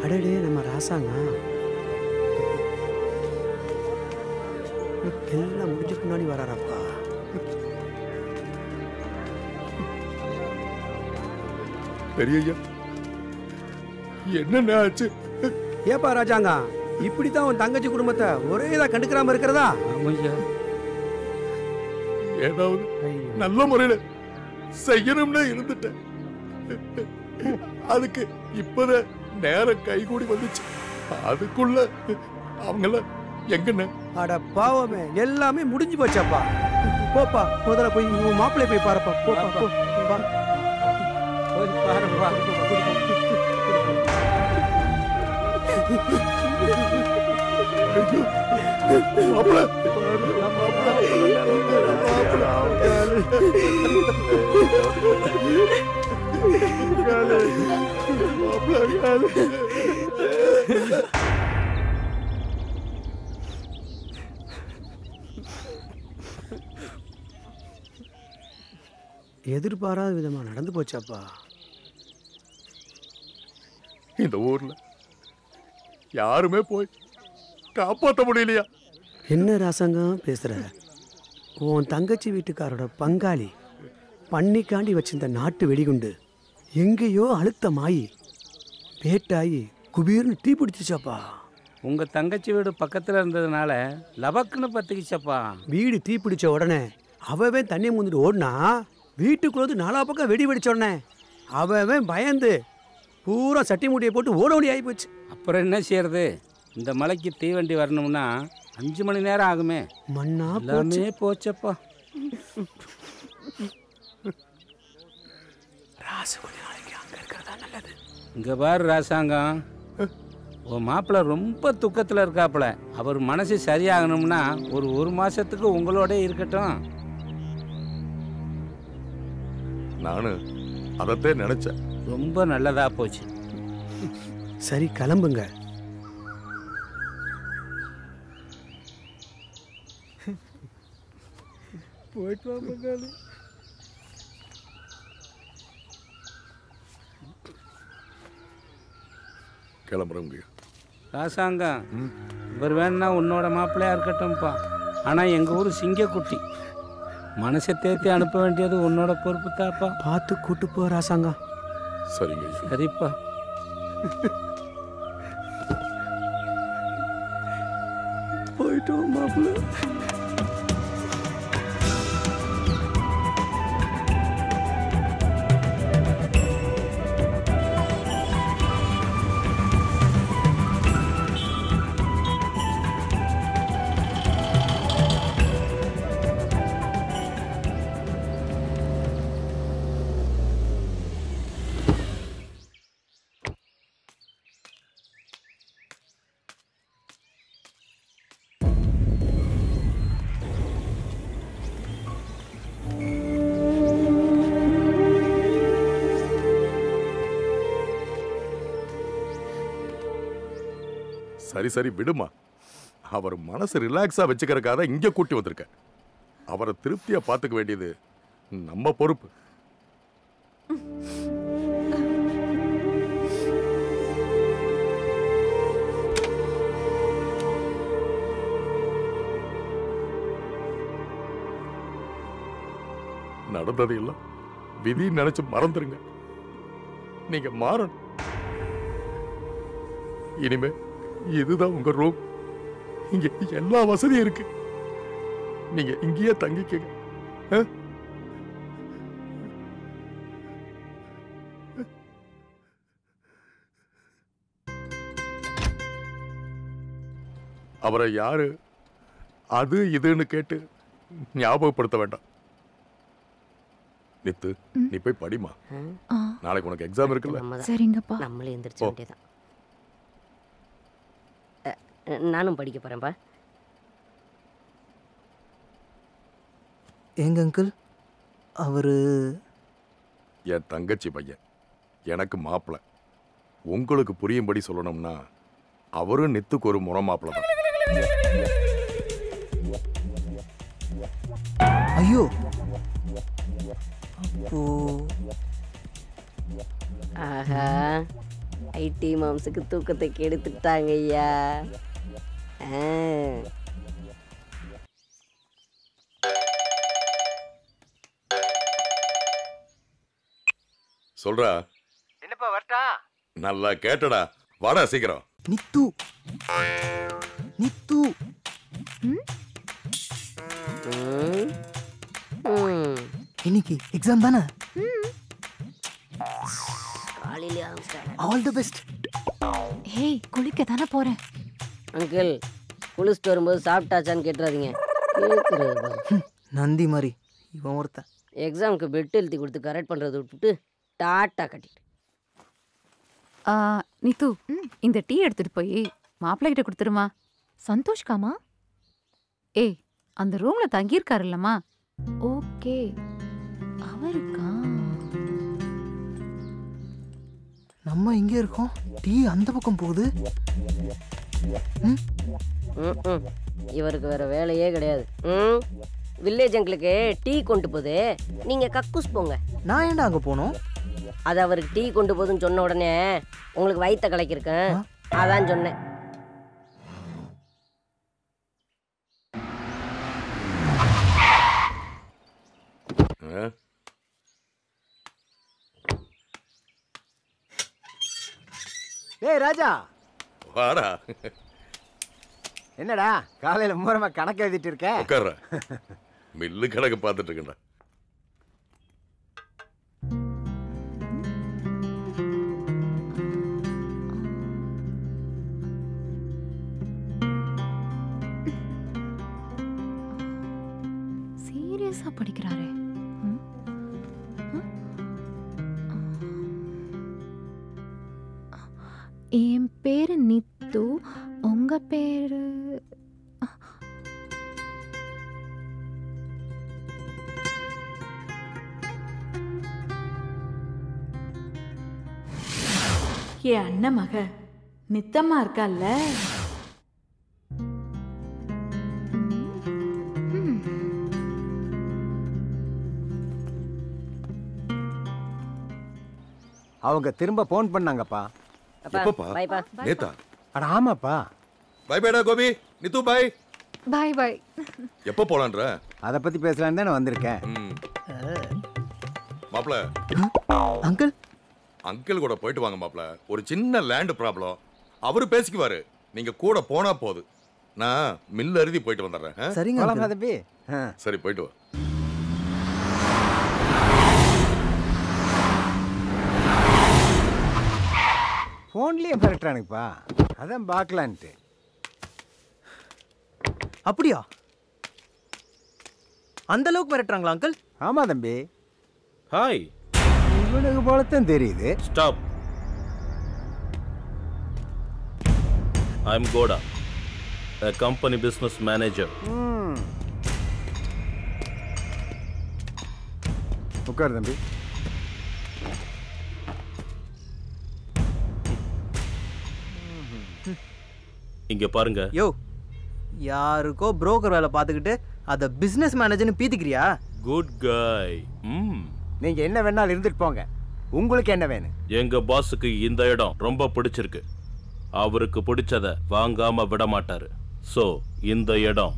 அடடே, நம்ம ராசாங்க எல்லாம் முடிஞ்ச பின்னாடி வராரப்பா. பெரியய்யா, என்னென்ன ஆச்சு? ஏப்பா ராஜாங்க, இப்படித்தான் உன் தங்கச்சி குடும்பத்தை ஒரே இதா கண்டுக்கிறாம இருக்கிறதா? ஏதாவது நல்ல முறையில செய்யணும்னு இருந்துட்டேன். அதுக்கு இப்பதான் நேரம் கைகூடி வந்துச்சு. அதுக்குள்ள அவங்கள எங்கன்னு. அட பாவமே, எல்லாமே முடிஞ்சு போச்சாப்பா. போப்பா, முதல்ல போய் மாப்பிள்ளை போய் பாருப்பா. போப்பா, போ. போய் பாருப்பா. எதிர்பாராத விதமா நடந்து போச்சாப்பா. இந்த ஊர்ல யாருமே போய் காப்பாற்ற முடியலையா? என்ன ராசங்க பேசுற? உன் தங்கச்சி வீட்டுக்காரோட பங்காளி பண்ணிக்காண்டி வச்சிருந்த நாட்டு வெடிகுண்டு எங்கேயோ அழுத்தமாயி பேட்டாயி குபீர்னு தீ பிடிச்சிச்சப்பா. உங்க தங்கச்சி வீடு பக்கத்துல இருந்ததுனால லபக்குன்னு பத்திக்கிச்சப்பா. வீடு தீ பிடிச்ச உடனே அவன் தண்ணி முந்துட்டு ஓடினா வீட்டுக்குள்ள 4 பக்கம் வெடி வெடிச்ச உடனே அவன் பயந்து பூரா சட்டி மூட்டையை போட்டு ஓட ஓடி ஆகி போச்சு. அப்புறம் என்ன செய்யறது? இந்த மலைக்கு தீவண்டி வரணும்னா 5 மணி நேரம் ஆகுமே. மண்ணா எல்லாமே போச்சப்பா. ராசு கொஞ்ச நாளைக்கு அங்க இருக்கிறதா நல்லது. இங்க பாரு ராசாங்கம், உன் மாப்பிள்ள ரொம்ப துக்கத்துல இருக்காப்புல. அவர் மனசு சரியாகணும்னா ஒரு மாசத்துக்கு உங்களோட இருக்கட்டும். நானு அதத்தே நினைச்சேன். ரொம்ப நல்லதா போச்சு. சரி கிளம்புங்க. போயிட்டு வா பங்காளி. கிளம்புறவங்க ராசாங்கம், இவர் வேணும்னா உன்னோட மாப்பிள்ளையா இருக்கட்டும்ப்பா. ஆனா எங்க ஊர் சிங்கக்குட்டி, மனசை தேர்த்தி அனுப்ப வேண்டியது உன்னோட பொறுப்பு தாப்பா. பார்த்து கூட்டு போ ராசாங்கம். சரிங்க. சரிப்பா. போயிட்டு மாப்பிள்ள. சரி சரி விடுமா. அவர் மனசு ரிலாக்ஸா வச்சுக்கிறக்காக இங்க கூட்டி வந்திருக்க. அவரை திருப்தியா பாத்துக்க வேண்டியது நம்ம பொறுப்பு. நடந்தது எல்லாம் விதி நினைச்சு மறந்துருங்க. நீங்க மாறணும். இனிமே இதுதான் உங்க ரூம். இங்க எல்லா வசதியும் இருக்கு. நீங்க இங்கேயே தங்கிக்கங்க. அவரை யாரு அது இதுன்னு கேட்டு ஞாபகப்படுத்த வேண்டாம். நித்து, நீ போய் படிமா. நாளைக்கு உனக்கு எக்ஸாம் இருக்குல்ல. சரிங்கப்பா. நம்மளே எந்திரிச்சு வேண்டியதான். நானும் படிக்க போறேன்ப்பா. எங்க அங்கிள் அவரு என் தங்கச்சி பையன், எனக்கு மாப்பிள்ள. உங்களுக்கு புரியும்படி சொல்லணும்னா அவரும் நித்துக்கு ஒரு முறை மாப்பிள்ள தான். ஐயோ, அப்போ ஆஹா, ஐடி மாம்ஸுக்கு தூக்கத்தை கெடுத்துட்டாங்க ஐயா. சொல்றா. என்னப்பா வரட்டா? நல்லா கேட்டடா. வாடா சீக்கிரம். நித்து நித்து இன்னைக்கு எக்ஸாம் தானே? All the best. ஹேய், குளிக்க தானே போறேன். அங்கிள், குளிச்சுட்டு வரும்போது சாப்பிட்டாச்சான்னு கேட்டுறாதீங்க. நந்தி மாதிரி இவன் ஒருத்தன். எக்ஸாமுக்கு பெட் எழுதி கொடுத்து கரெக்ட் பண்றதை விட்டுட்டு டாட்டா கட்டிட்டு. நித்து, இந்த டீ எடுத்துட்டு போய் மாப்பிள்ளை கிட்ட கொடுத்துருமா. சந்தோஷ்காமா? ஏய், அந்த ரூம்ல தங்கியிருக்காருல்லம்மா. ஓகே, அவருக்கா? நம்ம இங்கே இருக்கோம், டீ அந்த பக்கம் போகுது. இவருக்கு வேற வேலையே கிடையாது. வில்லேஜ் அங்கிளுக்கு டீ கொண்டு போகுது, நீங்க கக்கூஸ் போங்க. நான் ஏன்டா அங்க போனோம்? அது அவருக்கு டீ கொண்டு போகுதுன்னு சொன்ன உடனே உங்களுக்கு வயிற்ற கலக்கிருக்கேன், அதான் சொன்னேன். டேய் ராஜா, வாடா. என்னடா காலையில மூரமா கணக்கு எழுதிட்டு இருக்க? உட்கார்ற. மில்லு கணக்கு பார்த்துட்டு இருக்கேன்டா. சீரியஸா படிக்கிறாரே. என் பேரு நித்து, உங்க பேரு? என் அண்ணன் மக நித்தம்மா இருக்கால்ல, அவங்க திரும்ப போன் பண்ணாங்கப்பா. எப்பப்பா? நேத்தா? அட ஆமாப்பா. பை பைடா கோபி. நித்து பை. பாய் பாய். எப்போ போலான்ற? அதை பத்தி பேசலான்னு தானே வந்திருக்கேன். மாப்ள. அங்கிள். அங்கிள் கூட போயிட்டு வாங்க மாப்ள. ஒரு சின்ன லேண்ட் ப்ராப்ளம். அவரு பேசிக்குவாரு. நீங்க கூட போனா போதும். நான் மில் அருதி போயிட்டு வந்துடுறேன். சரிங்க தம்பி. சரி போயிட்டு வா. போன்லயே மிரட்டுறானுப்பா. அதான் பார்க்கலான்ட்டு. அப்படியா? அந்த அளவுக்கு மிரட்டுறாங்களா அங்கிள்? ஆமா தம்பி. ஹாய். இவனுக்கு போலத்தான் தெரியுது. Stop. I am Kota, a company business manager. உட்கார் தம்பி. இங்க பாருங்க. யோ, யாருக்கோ புரோக்கர் வேலை பார்த்துக்கிட்டு அத பிசினஸ் மேனேஜர்னு பீத்திக்கிறியா? குட் காய். நீங்க என்ன வேணாலும் இருந்துட்டு போங்க. உங்களுக்கு என்ன வேணும்? எங்க பாஸுக்கு இந்த இடம் ரொம்ப பிடிச்சிருக்கு. அவருக்கு பிடிச்சத வாங்காம விட மாட்டாரு. சோ இந்த இடம்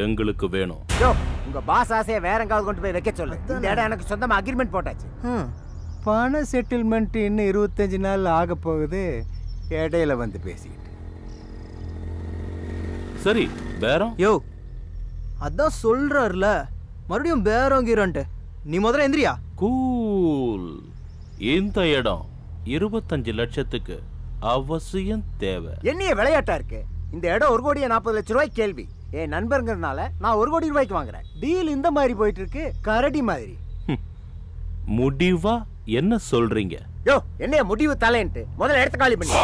எங்களுக்கு வேணும். யோ, உங்க பாஸ் ஆசையை வேற எங்காவது கொண்டு போய் வைக்க சொல்லு. இந்த இடம் எனக்கு சொந்தமா அக்ரிமெண்ட் போட்டாச்சு. பண செட்டில்மெண்ட் இன்னும் 25 நாள் ஆக போகுது. இடையில வந்து பேசிக்கிட்டு. சரி பேரம். யோ, அதான் சொல்றாருல, மறுபடியும் பேரம் கீரன்ட்டு. நீ முதல்ல எந்திரியா. கூல். இந்த இடம் 25 லட்சத்துக்கு அவசியம் தேவை. என்னைய விளையாட்டா இருக்கு. இந்த இடம் 1,40,00,000 ரூபாய் கேள்வி. என் நண்பருங்கிறதுனால நான் 1 கோடி ரூபாய்க்கு வாங்குறேன். டீல் இந்த மாதிரி போயிட்டு இருக்கு, கரடி மாதிரி. முடிவா என்ன சொல்றீங்க? யோ, என்னைய முடிவு தலைன்ட்டு முதல்ல இடத்த காலி பண்ணி.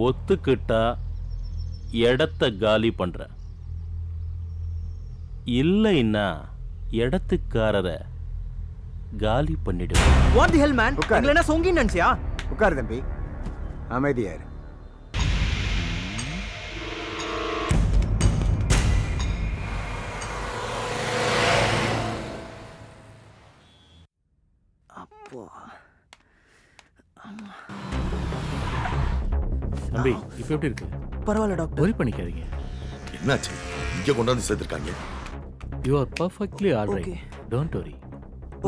ஒத்துக்கிட்டா இடத்த காலி பண்ற, இல்லைன்னா இடத்துக்காரரை காலி பண்ணிடுவேன். What the hell man? உங்களை என்ன சொங்கி நினைச்சியா? உட்கார் தம்பி, அமைதியா இரு. தம்பி இப்போ எப்படி இருக்கு? பரவாயில்ல டாக்டர். worry பண்ணிக்காதீங்க. என்னாச்சு? இங்க கொண்டாந்து சேர்த்திருக்காங்க. You are perfectly all right. Don't worry.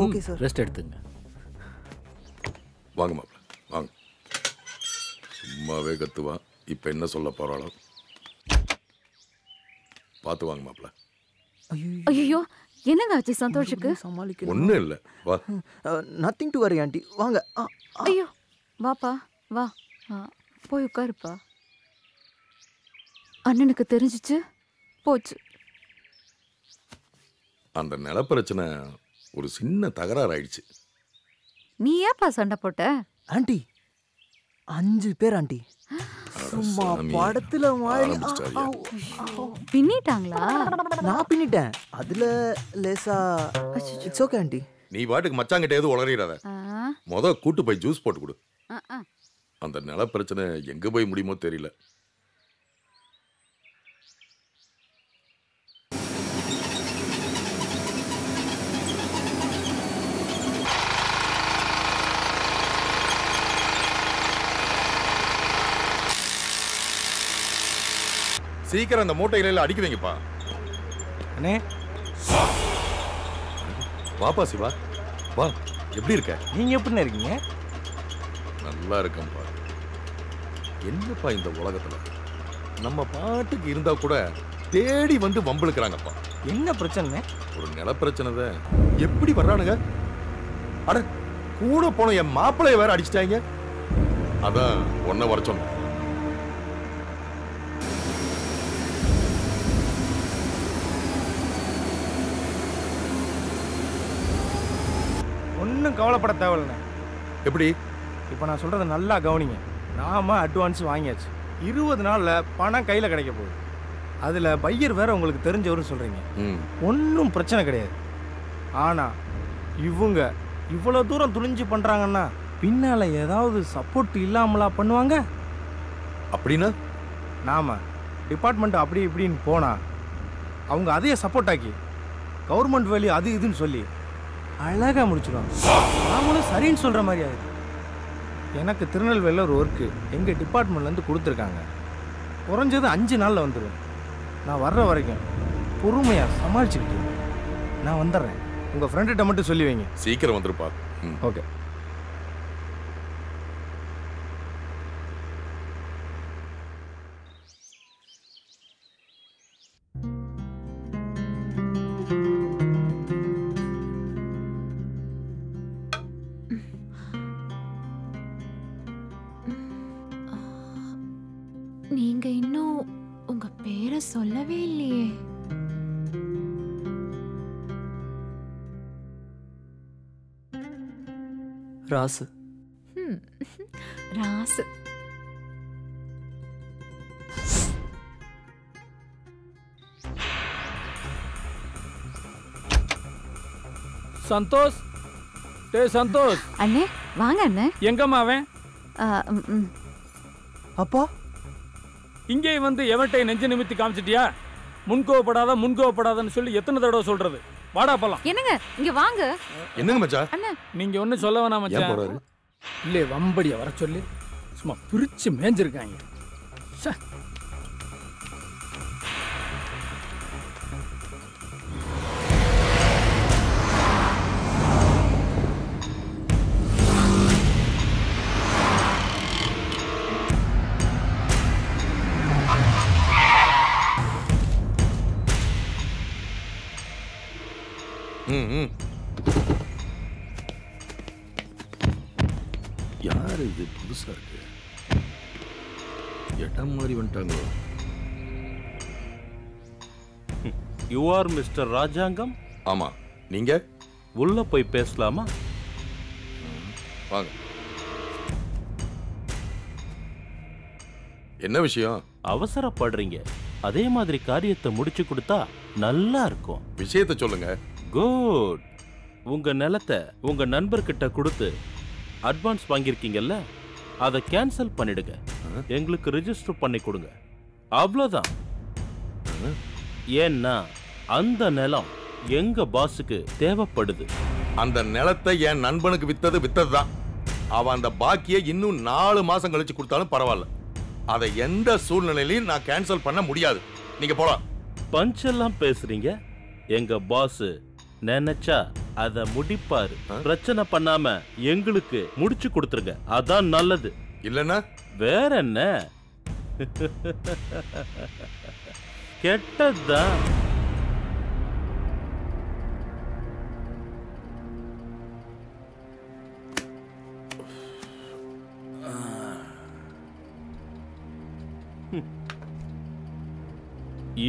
Okay sir. Rest எடுத்துங்க. வாங்க மாப்ள, வாங்க. சும்மாவே கத்துவா. இப்ப என்ன சொல்ல போறாளோ பார்த்து வாங்க மாப்ள. ஐயோ, என்னங்க ஆச்சு சந்தோஷுக்கு? ஒண்ணும் இல்ல, வா. நத்திங் டு வரி ஆண்டி, வாங்க. ஐயோ, வாப்பா வா. போய் உட்காருப்பா. அண்ணனுக்கு தெரிஞ்சிச்சு போச்சு. அந்த நிலப்பிரச்சனை ஒரு சின்ன தகராறு ஆயிடுச்சு. நீ ஏப்பா சண்டை போட்ட? ஆண்டி 5 பேர் ஆண்டி. சும்மா படத்துல மாதிரி பின்னிட்டாங்களா? நான் பின்னிட்டேன். அதுல லேசா இட்ஸ் ஓகே ஆண்டி. நீ பாட்டுக்கு மச்சாங்கிட்ட எதுவும் உளறிடாத. கூட்டு போய் ஜூஸ் போட்டு கொடு. அந்த நிலப்பிரச்சனை எங்க போய் முடியுமோ தெரியல. சீக்கிரம் அந்த மூட்டையில அடிக்க வைங்கப்பா. அண்ணே வாப்பா சிவா, வா. எப்படி இருக்க? நீங்க எப்படி இருக்கீங்க? நல்லா இருக்கேன்ப்பா. என்னப்பா இந்த உலகத்துல நம்ம பாட்டுக்கு இருந்தா கூட தேடி வந்து வம்பிழுக்கிறாங்கப்பா. என்ன பிரச்சனை? ஒரு நில பிரச்சனை தான். எப்படி வர்றானுங்க? அட கூட போன என் மாப்பிளைய வேற அடிச்சிட்டாங்க. அதான் ஒன்ன வர சொன்னேன். ஒன்றும் கவலைப்பட தேவையில்லை. எப்படி? இப்போ நான் சொல்றதை நல்லா கவனிங்க. நாம அட்வான்ஸ் வாங்கியாச்சு. 20 நாளில் பணம் கையில் கிடைக்க போகுது. அதில் பையர் வேற உங்களுக்கு தெரிஞ்சவரும் சொல்றீங்க. ஒன்றும் பிரச்சனை கிடையாது. ஆனால் இவங்க இவ்வளோ தூரம் துணிஞ்சு பண்ணுறாங்கன்னா பின்னால் ஏதாவது சப்போர்ட் இல்லாமலா பண்ணுவாங்க? அப்படின்னா நாம டிபார்ட்மெண்ட் அப்படி இப்படின்னு போனால் அவங்க அதையே சப்போர்ட் ஆக்கி கவர்மெண்ட் வேல்யூ அது இதுன்னு சொல்லி அழகாக முடிச்சிடுவாங்க. நாமளும் சரின்னு சொல்கிற மாதிரி ஆகுது. எனக்கு திருநெல்வேலியில் ஒரு ஒர்க்கு எங்கள் டிபார்ட்மெண்ட்லேருந்து கொடுத்துருக்காங்க. குறைஞ்சது 5 நாளில் வந்துடுவேன். நான் வர்ற வரைக்கும் பொறுமையாக சமாளிச்சுக்கிட்டு நான் வந்துடுறேன். உங்கள் ஃப்ரெண்டுகிட்ட மட்டும் சொல்லி வைங்க. சீக்கிரம் வந்துருப்பா. ஓகே. நீங்க இன்னும் உங்க பேரை சொல்லவே இல்லையே. ராசு. ராசு. சந்தோஷ். சந்தோஷ். அண்ணே வாங்க அண்ணே. எங்கம்மா அவன்? அப்பா இங்கே வந்து எவன்ட்டை நெஞ்ச நிமித்தி காமிச்சிட்டியா? முன்கோவப்படாதன்னு சொல்லி எத்தனை தடவை சொல்றது? வாடா போலாம். என்னங்க இங்க வாங்க. என்னங்க மச்சான்? அண்ணா நீங்க ஒன்னும் சொல்ல வேணாம் மச்சான். இல்ல வம்படியா வர சொல்லி சும்மா பிரிச்சு மேஞ்சிருக்காங்க. யாரு இது? புதுசா இருக்கு. இடம் மாதிரி வந்துட்டாங்களோ. யூ ஆர் மிஸ்டர் ராஜாங்கம்? ஆமா. நீங்க உள்ள போய் பேசலாமா? வாங்க. என்ன விஷயம்? அவசரப்படுறீங்க. அதே மாதிரி காரியத்தை முடிச்சு கொடுத்தா நல்லா இருக்கும். விஷயத்தை சொல்லுங்க. குட். உங்க நிலத்தை உங்க நண்பர்கிட்ட கொடுத்து அட்வான்ஸ் வாங்கியிருக்கீங்கல்ல, அதை கேன்சல் பண்ணிடுங்க. எங்களுக்கு ரெஜிஸ்டர் பண்ணி கொடுங்க. அவ்வளோதான். ஏன்னா அந்த நிலம் எங்க பாஸுக்கு தேவைப்படுது. அந்த நிலத்தை என் நண்பனுக்கு வித்ததுதான். அவன் அந்த பாக்கியை இன்னும் 4 மாசம் கழிச்சு கொடுத்தாலும் பரவாயில்ல. அதை எந்த சூழ்நிலையிலையும் நான் கேன்சல் பண்ண முடியாது. நீங்க போலாம். பஞ்செல்லாம் பேசுறீங்க. எங்க பாஸ் நினைச்சா அத முடிப்பாரு. பிரச்சனை பண்ணாம எங்களுக்கு முடிச்சு கொடுத்துருங்க. அதான் நல்லது. இல்லன்னா வேற என்ன? கெட்டதுதான்.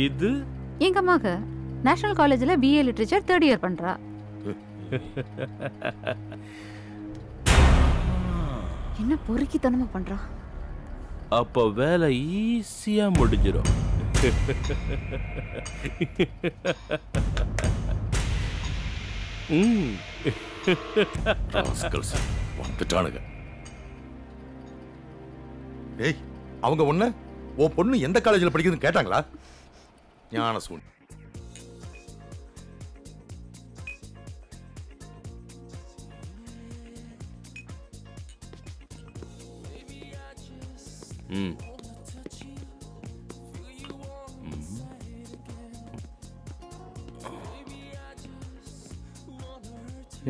இது எங்க அம்மாக்கு நேஷனல் காலேஜ்ல BA லிட்டரேச்சர் 3rd இயர் பண்றா. என்ன பொறுக்கித்தனமா பண்றா? அப்ப வேலை ஈஸியா முடிஞ்சிடும். வந்துட்டானுங்க. ஏய், அவங்க ஒண்ணு உன் பொண்ணு எந்த காலேஜில் படிக்குதுன்னு கேட்டாங்களா? ஞான சூன்.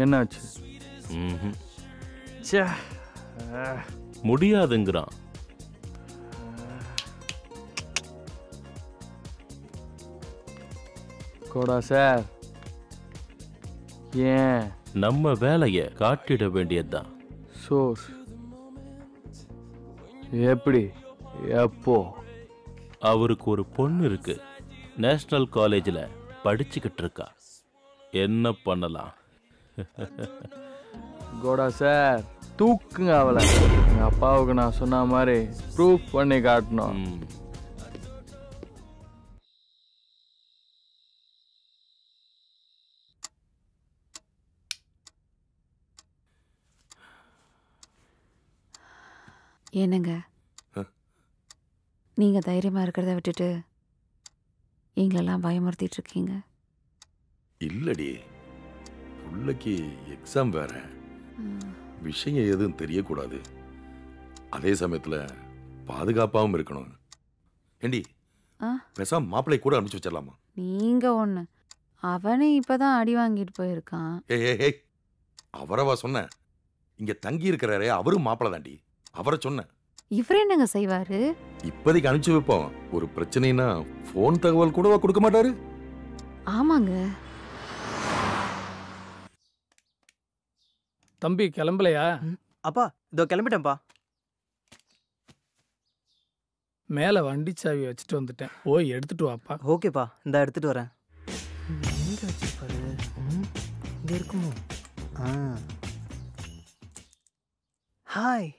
என்னாச்சு? முடியாதுங்கிறான். கோடா சார், ஏன் நம்ம வேலையை காட்டிட வேண்டியதுதான். சோர் எப்படி எப்போ? அவருக்கு ஒரு பொண்ணு இருக்கு, நேஷனல் காலேஜில் படிச்சுக்கிட்டு இருக்கா. என்ன பண்ணலாம்? கோடா சார், தூக்குங்க அவளை. எங்கள் அப்பாவுக்கு நான் சொன்ன மாதிரி ப்ரூஃப் பண்ணி காட்டணும். என்னங்க, நீங்க தைரியமா இருக்கிறத விட்டுட்டு எங்களெல்லாம் பயமுறுத்திட்டு இருக்கீங்க. இல்லடி, பிள்ளைக்கு எக்ஸாம் வேற, விஷயம் எதுவும் தெரியக்கூடாது. அதே சமயத்துல பாதுகாப்பாகவும் இருக்கணும். ஏண்டி, பேசாம மாப்பிள்ளை கூட அனுப்பிச்சு வச்சிடலாமா? நீங்க ஒண்ணு, அவனே இப்பதான் அடி வாங்கிட்டு போயிருக்கான். ஏய், அவரவா சொன்ன? இங்க தங்கி இருக்கிறாரே அவரும் மாப்பிள்ளை தாண்டி, அவரை சொன்னேன். இவரு என்னங்க செய்வாரு? இப்போதைக்கு அனுப்பிச்சு வைப்போம். ஒரு பிரச்சனைனா போன் தகவல் கூடவா கொடுக்க மாட்டாரு? ஆமாங்க. தம்பி கிளம்பலையா? அப்பா இதோ கிளம்பிட்டேன்ப்பா. மேலே வண்டி சாவி வச்சுட்டு வந்துட்டேன், போய் எடுத்துட்டு வாப்பா. ஓகேப்பா, இந்த எடுத்துட்டு வரேன். எங்க வச்சிருப்பாரு? இங்க இருக்குமோ? Hi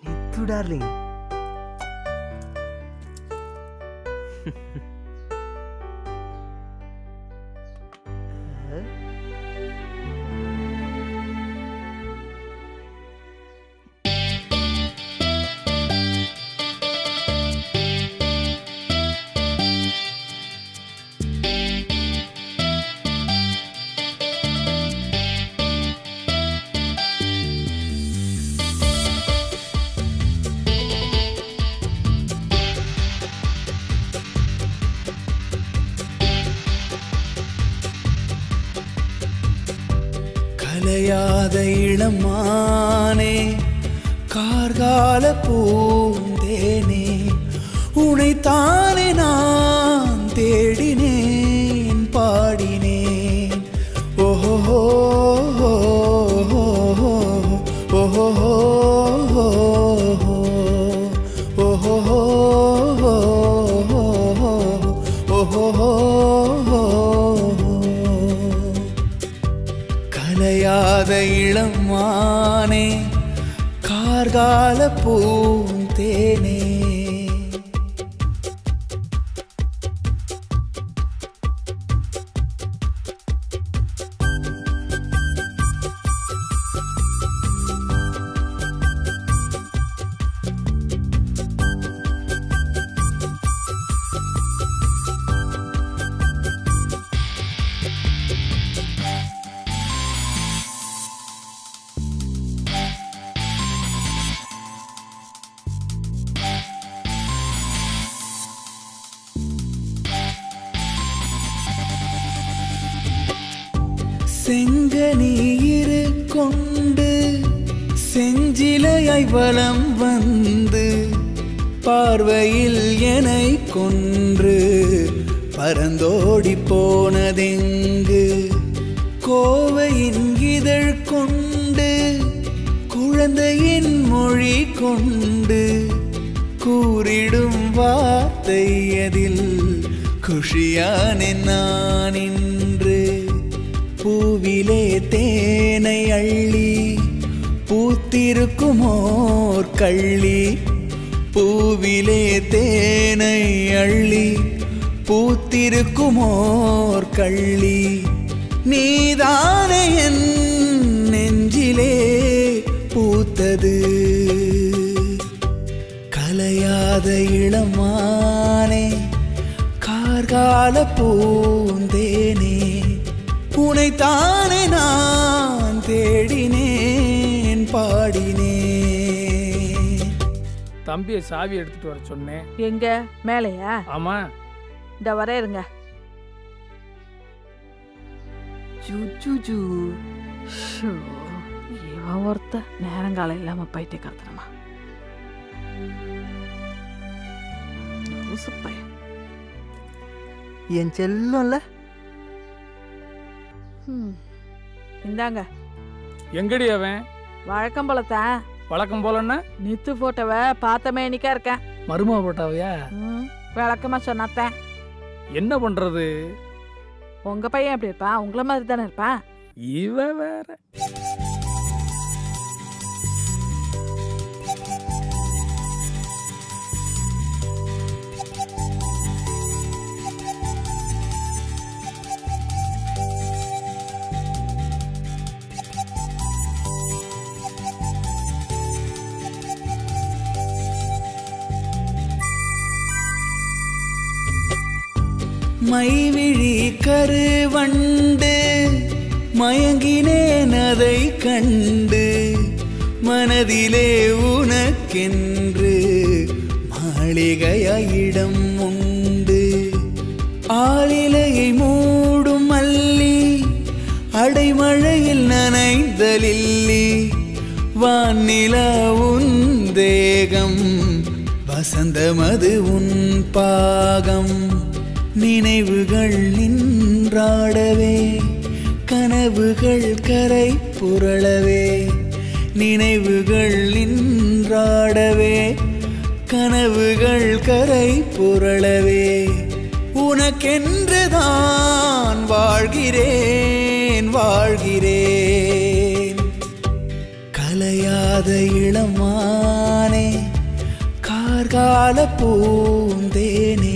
Nithu darling. கலையாத இளமானே, கார்கால பூந்தேனே, உனைத்தானே நான் தேடினேன் பாடினேன். ஓஹோ ஓஹோ ஓஹோ ஓஹோ. கலையாத இளமானே, கார்கால பூந்தேனே. செங்கனீரு கொண்டு செஞ்சிலையாய் வலம் வந்து, பார்வையில் என்னை கொன்று பறந்தோடி போனதெங்கு. கோவையின் இதழ் கொண்டு குழந்தையின் மொழி கொண்டு கூறிடும் வார்த்தை அதில் குஷியானே நான் இன்று. பூவிலே தேனை அள்ளி பூத்திருக்குமோர் கள்ளி, பூவிலே தேனை அள்ளி பூத்திருக்குமோர் கள்ளி. நீதானே என் நெஞ்சிலே பூத்தது. கலையாத இளமானே, கார்கால பூந்தேனே, உனைத்தானே நான் தேடினேன் பாடினேன். தம்பியை சாவி எடுத்துட்டு வர சொன்னேன். எங்க மேலையா? ஆமா, இந்த வர இருங்க. இவன் ஒருத்த நேரங்காலம் இல்லாம போயிட்டே கருத்தனமா. லூசு பையன். என் செல்லம்ல. இந்தாங்க. எங்கடி அவன்? வழக்கம் போலத்தான். வழக்கம் போலன்னா நித்து போட்டோவை பார்த்தமே நிக்க இருக்கேன். மருமக போட்டாவையா? விளக்கமா சொன்னாத்தேன். என்ன பண்றது? உங்க பையன் எப்படி இருப்பான்? உங்கள மாதிரி தானே இருப்பான். இவ வேற. மைவிழி கருவண்டு மயங்கினேன் அதை கண்டு மனதிலே உனக்கென்று மாளிகையிடம் உண்டு. ஆளிலையை மூடும் மல்லி அடைமழையில் நனைந்தலில்லி வானிலா உன் தேகம் வசந்தமது உன் பாகம். நினைவுகள் நின்றாடவே கனவுகள் கரை புரளவே. நினைவுகள் நின்றாடவே கனவுகள் கரை புரளவே. உனக்கென்றுதான் வாழ்கிறேன் வாழ்கிறேன். கலையாத இளமானே கார்கால பூந்தேனே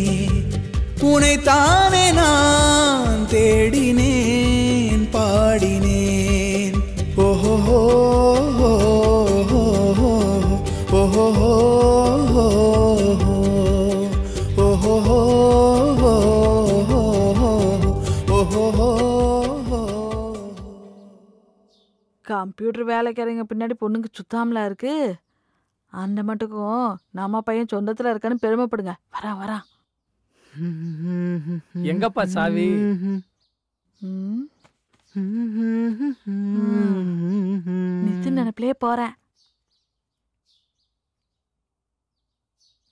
உனைத்தானே நான் தேடினேன் பாடினேன். ஓஹோ ஓஹோ கம்ப்யூட்டர் வேலைக்காரங்க பின்னாடி பொண்ணுங்க சுத்தாமலா இருக்கு. அந்த மட்டுக்கும் நம்ம பையன் சொந்தத்துல இருக்கான்னு பெருமைப்படுங்க. வரா வரா. எங்கப்பா சாவி? நித்து நினைப்பிலே போறேன்.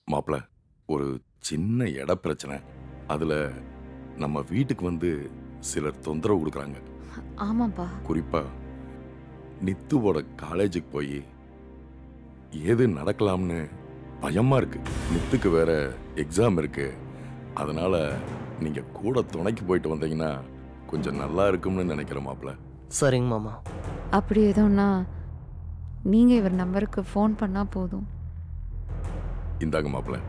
மாப்பிள்ள, ஒரு சின்ன இட பிரச்சனை. அதுல நம்ம வீட்டுக்கு வந்து சிலர் தொந்தரவு கொடுக்குறாங்க. ஆமாப்பா. குறிப்பா நித்துவோட காலேஜுக்கு போய் ஏது நடக்கலாம்னு பயமா இருக்கு. நித்துக்கு வேற எக்ஸாம் இருக்கு. அதனால நீங்க கூட துணைக்கு போயிட்டு வந்தீங்கன்னா கொஞ்சம் நல்லா இருக்கும்னு நினைக்கிறேன் மாப்பிள்ள. சரிங்க மாமா. அப்படி எதுவும்னா நீங்க இவர் நம்பருக்கு ஃபோன் பண்ணா போதும். இந்தாங்க மாப்பிள்ள,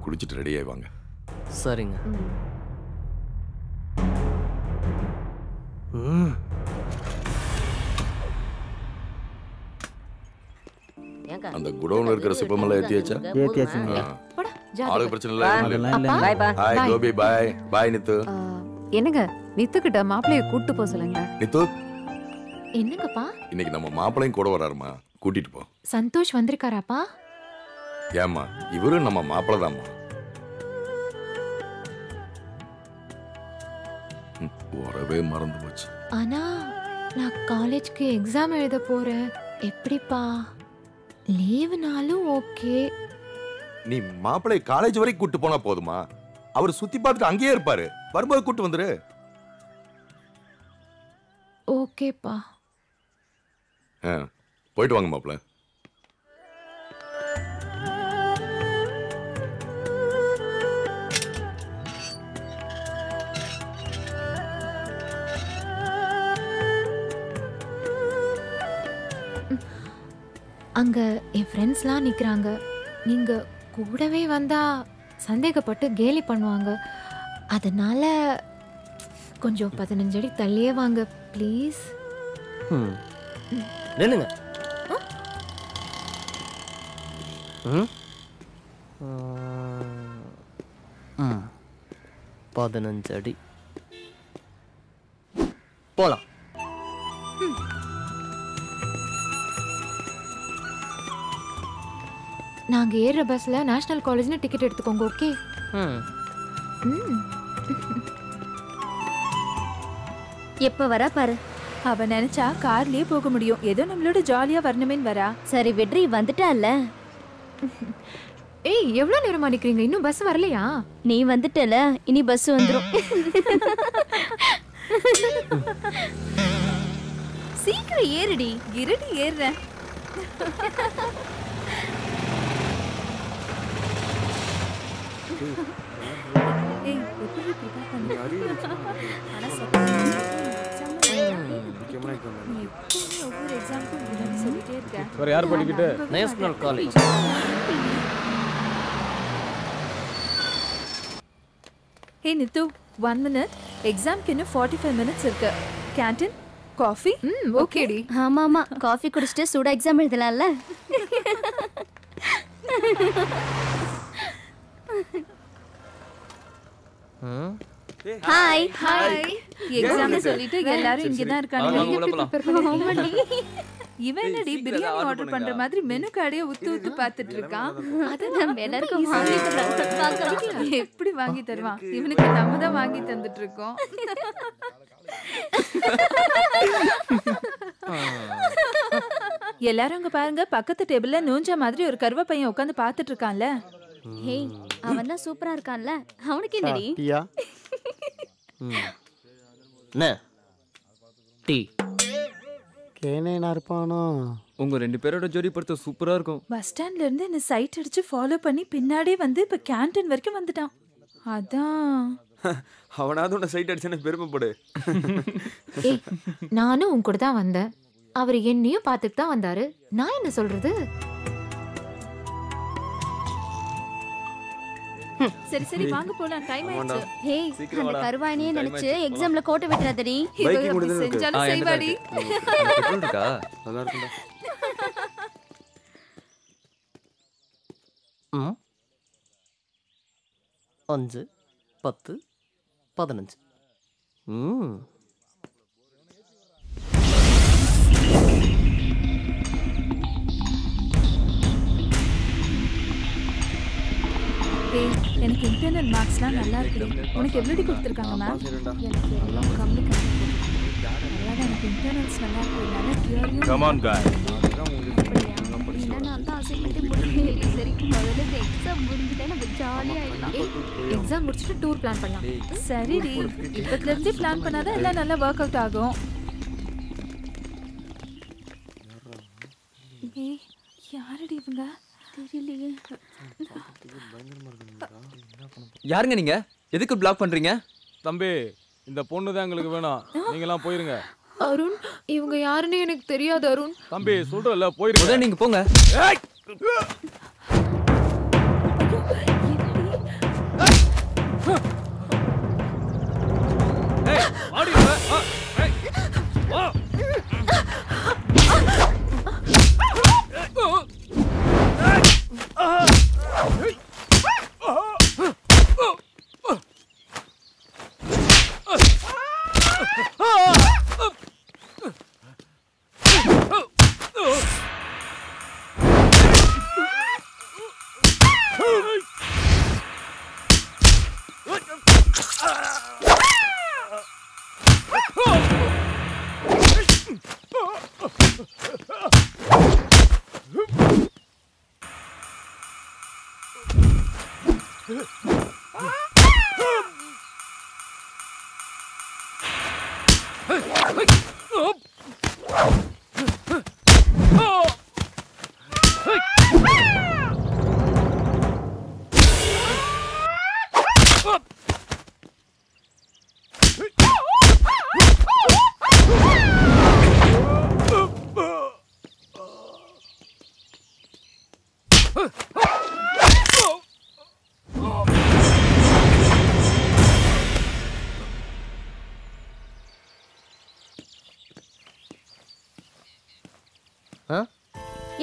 குளிச்சுட்டு ரெடி ஆயிவாங்க. சரிங்க. அந்த குடோன்ல இருக்கிற சிப்பமெல்லாம் ஏத்தியாச்சா? ஆளுக்கு பிரச்சனை இல்ல. ஹாய் கோபி, பாய் பாய் நித்து. என்னங்க நித்து கிட்ட மாப்பிளைய கூட்டு போக சொல்லுங்க. நித்து, என்னங்கப்பா? இன்னைக்கு நம்ம மாப்பிளையும் கூட வராருமா, கூட்டிட்டு போ. சந்தோஷ் வந்திருக்காராப்பா? ஏமா, இவரும் நம்ம மாப்பிள்ளை தான்மா. வரவே மறந்து போச்சு. ஆனா நான் காலேஜ்க்கு எக்ஸாம் எழுத போறேன். எப்படிப்பா? லீவுனாலும் ஓகே. நீ மாப்பிள்ளை காலேஜ் வரைக்கும் கூட்டு போனா போதுமா? அவர் சுத்தி பார்த்துட்டு அங்கேயே இருப்பாரு. வரும்போது கூட்டு வந்துரு. ஓகேப்பா. போயிட்டு வாங்க மாப்பிள்ளை. அங்க என் ஃப்ரெண்ட்ஸ்லாம் நிக்கிறாங்க. நீங்க கூடவே வந்தா சந்தேகப்பட்டு கேலி பண்ணுவாங்க. அதனால கொஞ்சம் 15 அடி தள்ளியே வாங்க ப்ளீஸ். நில்லுங்க. 15 அடி போலாம். நாங்க ஏறுற பஸ்ல நேஷனல் காலேஜ்னு டிக்கெட் எடுத்துக்கோங்க. ஓகே? எப்ப வரா பாரு. அவ நினைச்சா கார்லயே போக முடியும். ஏதோ நம்மளோட ஜாலியா வரணுமேன்னு வரா. சரி வெற்றி வந்துட்டால. ஏய் எவ்வளவு நேரமா நிக்கிறீங்க? இன்னும் பஸ் வரலையா? நீ வந்துட்டல, இனி பஸ் வந்துரும். சீக்கிரம் ஏறுடி. இருடி ஏறுறேன். ஏய் எப்படி prepare பண்ணி? ஆனா ஒவ்வொரு எக்ஸாம்க்கும் இப்படி சொல்லிட்டே இருக்க. வேற யார் படிக்கிட்டு? National college. Hey Nitu, 1 minute. எக்ஸாம்க்கு இன்னும் 45 minutes இருக்கு. Canteen coffee? ஓகேடி. ஆமா காஃபி குடிச்சிட்டு சூடா எக்ஸாம் எழுதலாம்ல. Hi hi. எக்ஸாம் சொல்லிட்டு எல்லாரும் இங்க தான் இருக்காங்க. இவன் என்னடி பிரியாணி ஆர்டர் பண்ற மாதிரி மெனு கார்டையே உத்து பார்த்துட்டு இருக்கான். அது நம்ம எல்லாருக்கும் வாங்கி தரலாம். எப்படி வாங்கி தருவான்? இவனுக்கு நம்ம தான் வாங்கி தந்துட்டு இருக்கோம். எல்லாரும் அங்க பாருங்க, பக்கத்து டேபிள்ல நூஞ்சா மாதிரி ஒரு கருவ பையன் உட்கார்ந்து பார்த்துட்டு இருக்கான்ல. ஹேய், அவன் தான் சூப்பரா இருக்கான்ல, அவனுக்கு என்னடி? டீ கேனேனா இருப்பானோ? உங்க 2 பேரோட ஜோடி படுத்த சூப்பரா இருக்கும். பஸ் ஸ்டாண்ட்ல இருந்து என்ன சைட் அடிச்சு ஃபாலோ பண்ணி பின்னாடி வந்து இப்ப கேண்டீன் வரைக்கும் வந்துட்டான். அதான் அவனாவது உன்னை சைட் அடிச்சேன்னு பெருமைப்படு. ஏய் நானும் உன் கூட தான் வந்தேன். அவர் என்னையும் பார்த்துட்டு தான் வந்தாரு. நான் என்ன சொல்றது? சரி சரி வாங்க போலாம், டைம் ஆயிடுச்சு. ஹேய், அந்த கருவாயனையே நினைச்சு எக்ஸாம்ல கோட்டை விட்டுறாதடி. செஞ்சாலும் செய்வாடி. பெட்ரோல் இருக்கா? நல்லா இருக்குடா. 5 10 15. ஏய், எனக்கு இன்டர்னல் மார்க்ஸ்லாம் நல்லா இருக்குடி. உனக்கு எவ்வளவு கொடுத்துருக்காங்க மேம்? எனக்கு எல்லாம் கம்மி அதனால எனக்கு இன்டர்னல்ஸ் நல்லா இருக்குனால தியரியும். Come on guys. நான் தான் அசைன்மென்ட் முடிக்கல. சரி, முதல்ல எக்ஸாம் முடிஞ்சிட்டா நம்ம ஜாலியா ஆயிடலாம். எக்ஸாம் முடிச்சிட்டு டூர் பிளான் பண்ணலாம். சரிடி, இப்பத்துல இருந்து பிளான் பண்ணாதான் எல்லாம் நல்லா வொர்க் அவுட் ஆகும். ஏய், யாரடி இவங்க? தெரியலையே. யாருங்க நீங்க? எதுக்கு பிளாக் பண்றீங்க? தம்பி, இந்த பொண்ணு தான் எங்களுக்கு வேணும். நீங்க எல்லாம் போயிருங்க. அருண், இவங்க யாருன்னு எனக்கு தெரியாது அருண். தம்பி சொல்றல போயிருங்க. நீங்க போங்க. ஏய் ஆடி வா. ஏய் வா.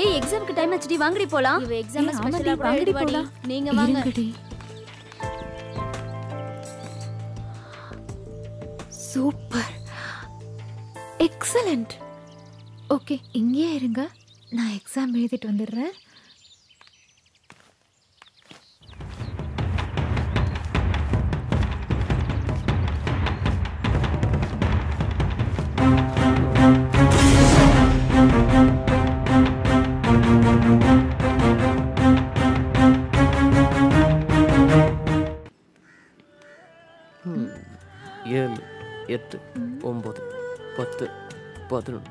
ஏய், எக்ஸாம்க்கு டைம் ஆச்சுடி, வாங்கடி போலாம். இவ எக்ஸாம் ஸ்பெஷலா வாங்கடி போலாம். நீங்க வாங்க. Super, excellent. ஓகே, இங்கே இருங்க, நான் எக்ஸாம் எழுதிட்டு வந்துடுறேன். 9 10 11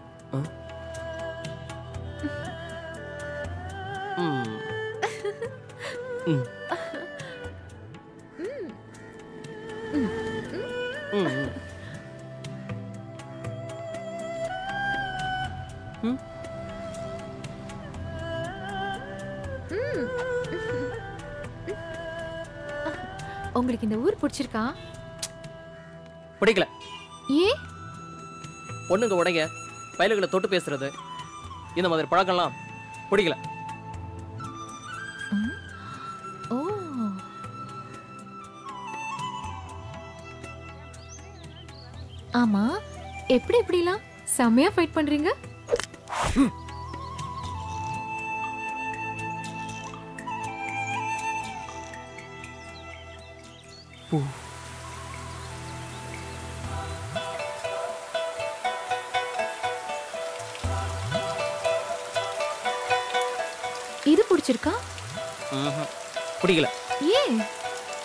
உங்களுக்கு இந்த ஊர் பிடிச்சிருக்கா? பிடிக்கல. ஏன்? பொண்ணுங்க உடைங்க, பயலுகளை தொட்டு பேசுறது, இந்த மாதிரி பழக்கம்லாம் பிடிக்கல. ஓ, ஆமா, எப்படி எப்படிலாம் செம்மையா ஃபைட் பண்றீங்க? இது பிடிச்சிருக்கா? பிடிக்கல. ஏன்?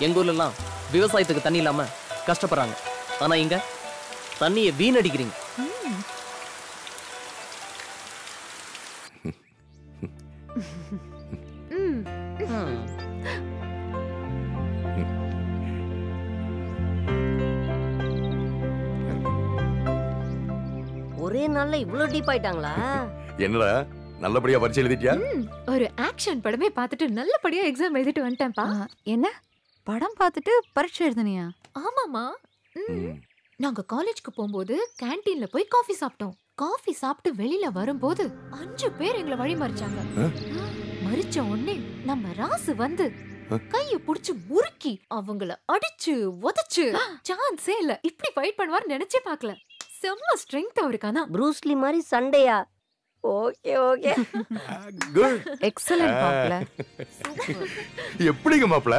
எங்க ஊர்ல எல்லாம் விவசாயத்துக்கு தண்ணி இல்லாம கஷ்டப்படுறாங்க. ஆனா இங்க தண்ணியை வீணடிக்கிறீங்க. ஒரே நாள்ல இவ்ளோ டீப் ஆயிட்டாங்களா? என்னடா நல்லபடியா பரிட்சை எழுதிட்டியா? ஒரு ஆக்ஷன் படமே பார்த்துட்டு நல்லபடியா எக்ஸாம் எழுதிட்டு வந்துட்டேன்ப்பா. என்ன படம் பார்த்துட்டு பரீட்சை எழுதுனியா? ஆமாமா. நாங்க காலேஜ்க்கு போகும்போது கேண்டீன்ல போய் காஃபி சாப்பிட்டோம். காஃபி சாப்பிட்டு வெளியில வரும்போது 5 பேர் எங்களை வழி மறிச்சாங்க. மறிச்ச உடனே நம்ம ராசு வந்து கைய புடிச்சு முறுக்கி அவங்கள அடிச்சு உதைச்சு சான்ஸே இல்ல. இப்படி ஃபைட் பண்ணுவார் நினைச்சே பார்க்கல. செம்ம ஸ்ட்ரெங்த் அவருக்கானா. ப்ரூஸ்லி மாதிரி சண்டையா? Okay okay. குட். எக்ஸலென்ட் மாப்ள. எப்படிங்க மாப்ள?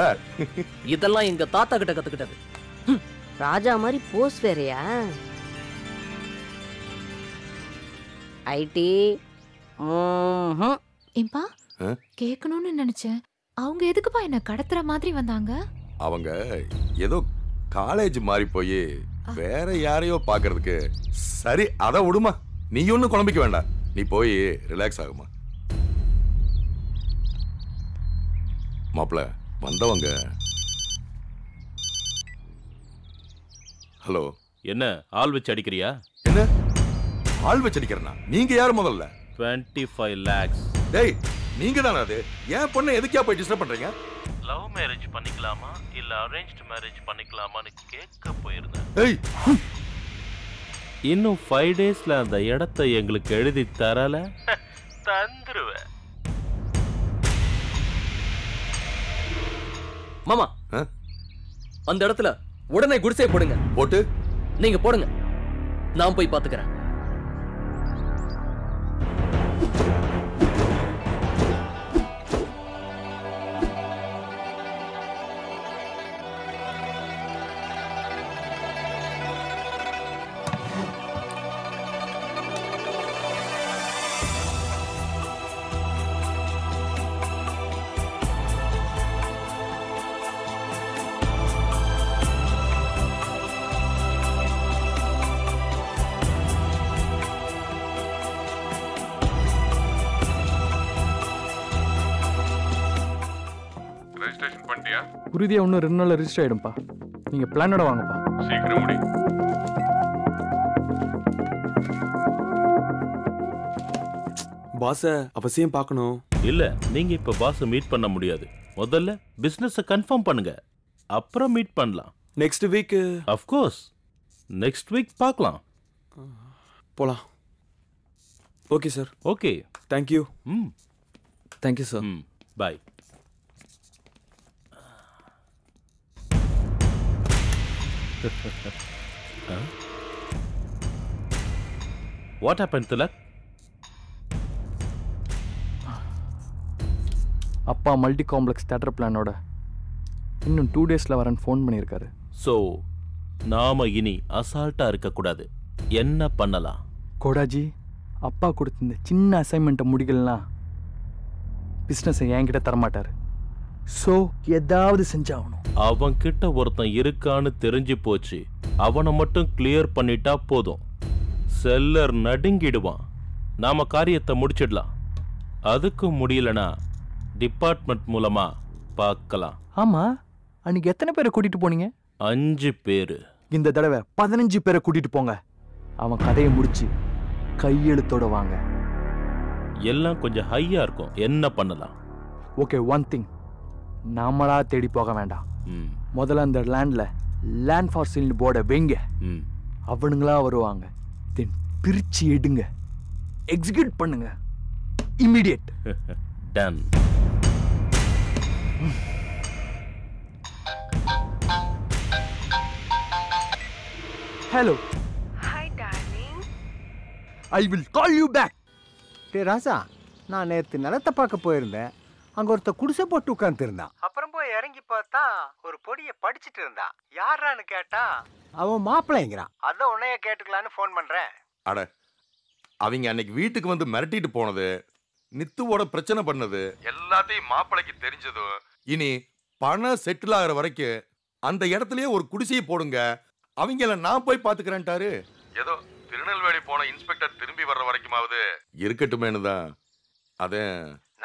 இதெல்லாம் எங்க தாத்தா கிட்ட கத்துக்கிட்டது. ராஜா மாதிரி போஸ் வேறயா? ஐடி. ஏம்பா கேட்கணும்னு நினைச்சேன். அவங்க எதுக்குப்பா என்ன கடத்துற மாதிரி வந்தாங்க? அவங்க ஏதோ காலேஜ் மாறி போய் வேற யாரையோ பாக்குறதுக்கு. சரி அத விடுமா, நீ ஒன்னும் குழம்பிக்க வேண்டாம். நீ போய் ரிலாக்ஸ் ஆகுமா. மாப்ள வந்தவங்க. ஹலோ. என்ன ஆள் வச்சு அடிக்கிறியா? என்ன ஆள் வச்சு அடிக்கிறனா? நீங்க யாரு முதல்ல? 25 lakhs. டேய் நீங்க தானே அது? ஏன் பொண்ணை எதுக்கே போய் டிஸ்டர்ப் பண்றீங்க? லவ் மேரேஜ் பண்ணிக்கலாமா இல்ல அரேஞ்ச்டு மேரேஜ் பண்ணிக்கலாமான்னு கேட்க போயிருந்தேன். ஏய் இன்னும் 5 daysல அந்த இடத்தை எங்களுக்கு எழுதி தரல தந்துருவேன். மாமா அந்த இடத்துல உடனே குடிசை போடுங்க. போட்டு நீங்க போடுங்க, நான் போய் பாத்துக்கிறேன். உறுதியா இன்னும் 2 நாள்ல ரிஜிஸ்டர் ஆயிடும்பா. நீங்க பிளானோட வாங்கப்பா. சீக்கிரம் முடி. பாஸ அவசியம் பார்க்கணும். இல்ல நீங்க இப்ப பாஸ மீட் பண்ண முடியாது. முதல்ல பிசினஸ் கன்ஃபார்ம் பண்ணுங்க, அப்புறம் மீட் பண்ணலாம். Next week of course next week பார்க்கலாம். போலாம். Okay sir. Okay thank you. Thank you sir. Bye. What happened, Tilak? அப்பா மல்டி காம்ப்ளெக்ஸ் தியேட்டர் பிளானோட இன்னும் 2 daysல வரேன்னு ஃபோன் பண்ணியிருக்காரு. ஸோ நாம இனி அசால்ட்டா இருக்கக்கூடாது. என்ன பண்ணலாம்? கோடாஜி அப்பா கொடுத்த இந்த சின்ன அசைன்மெண்ட்டை முடிக்கலனா பிஸ்னஸை என்கிட்ட தரமாட்டார். ஸோ ஏதாவது செஞ்சாகணும். அவன் கிட்ட ஒருத்தன் இருக்கான்னு தெரிஞ்சு போச்சு. அவனை மட்டும் கிளியர் பண்ணிட்டா போதும். செல்லர் நடுங்கிடுவான். நாம காரியத்தை முடிச்சிடலாம். அதுக்கு முடியலனா டிபார்ட்மெண்ட் மூலமா பார்க்கலாம். ஆமா, அன்னைக்கு எத்தனை பேரை கூட்டிட்டு போனீங்க? 5 பேரு. இந்த தடவை 15 பேரை கூட்டிட்டு போங்க. அவன் கதையை முடிச்சு கையெழுத்தோட வாங்க. எல்லாம் கொஞ்சம் ஹையா இருக்கும். என்ன பண்ணலாம்? ஓகே, ஒன் திங், நாமளா தேடி போக வேண்டாம். முதல்ல அந்த லேண்ட் ஃபார் சேல் போர்டை வைங்க. அவனுங்களா வருவாங்க. தென் பிரிச்சு எடுங்க, எக்ஸிக்யூட் பண்ணுங்க. Immediate. Done. Hello. Hi darling. I will call you back. டேய் ராசா, நான் நேற்று நிலத்தை பார்க்க போயிருந்தேன். அங்கே ஒருத்த குடிசை போட்டு உட்காந்துருந்தான். அப்புறம் போய் இறங்கி பார்த்தா ஒரு பொடியை படிச்சுட்டு இருந்தான். யாரான்னு கேட்டா அவன் மாப்பிள்ளைங்கிறான். அதான் உன்னைய கேட்டுக்கலான்னு ஃபோன் பண்ணுறேன். அட, அவங்க அன்னைக்கு வீட்டுக்கு வந்து மிரட்டிட்டு போனது, நித்துவோட பிரச்சனை பண்ணது எல்லாத்தையும் மாப்பிளைக்கு தெரிஞ்சதும், இனி பணம் செட்டில் ஆகிற வரைக்கும் அந்த இடத்துலயே ஒரு குடிசையை போடுங்க, அவங்கள நான் போய் பாத்துக்கிறேன்ட்டாரு. ஏதோ திருநெல்வேலி போன இன்ஸ்பெக்டர் திரும்பி வர்ற வரைக்குமாவது இருக்கட்டுமேனு தான். அதே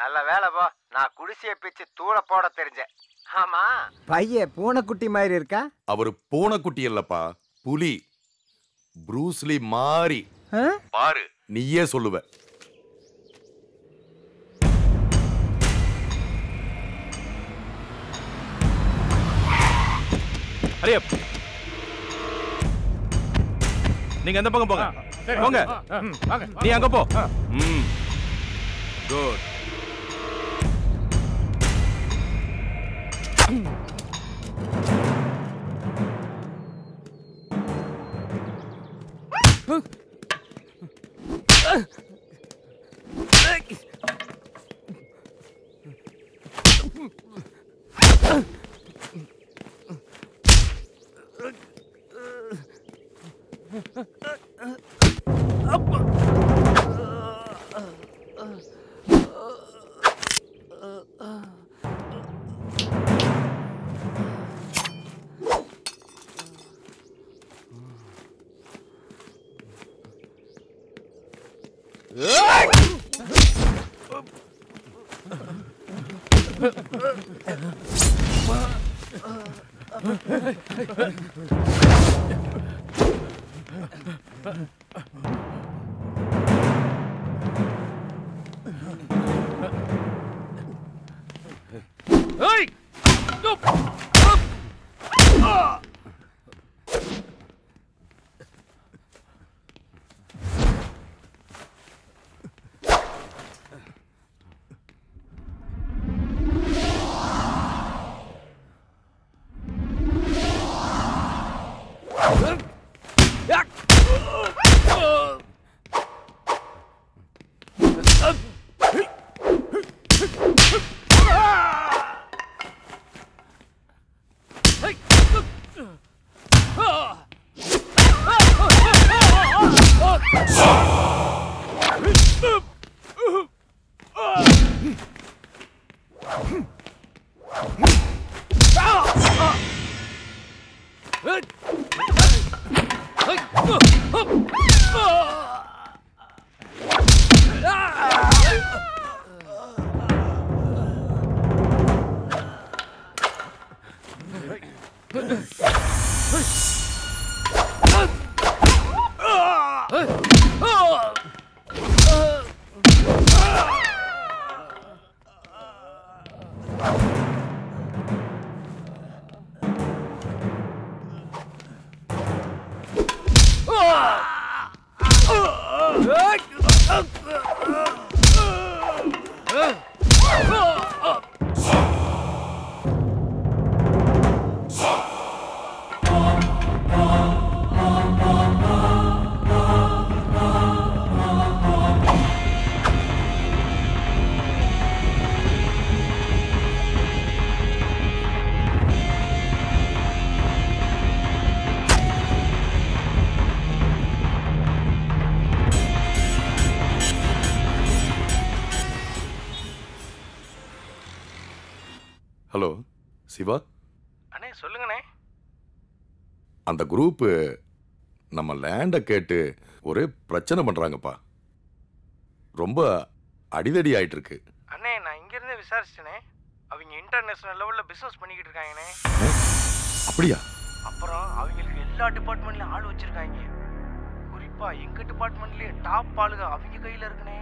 நல்ல வேலை போ, நான் குடிசையை பிச்சு தூள போட தெரிஞ்சேன். ஆமா, பையன் பூனைக்குட்டி மாதிரி இருக்கா? அவர் பூனைக்குட்டி இல்லப்பா, புலி. ப்ரூஸ்லி மாறி பாரு, நீயே சொல்லுவ. ஹரியப், நீங்க எந்த பக்கம் போங்க. போங்க, நீ அங்க போ. குட். ஹலோ சிவா. அண்ணே சொல்லுங்கண்ணே. அந்த குரூப்பு நம்ம லேண்டை கேட்டு ஒரே பிரச்சனை பண்றாங்கப்பா. ரொம்ப அடிதடி ஆயிட்டு இருக்கு. அண்ணே நான் இங்கிருந்தே விசாரிச்சேனே, அவங்க இன்டர்நேஷனல் லெவலில் பிஸ்னஸ் பண்ணிக்கிட்டு இருக்காங்கண்ணே. அப்படியா? அப்புறம் அவங்களுக்கு எல்லா டிபார்ட்மெண்ட்லையும் ஆள் வச்சிருக்காங்க. குறிப்பாக எங்கள் டிபார்ட்மெண்ட்லேயே டாப் ஆளுங்க அவங்க கையில் இருக்குண்ணே.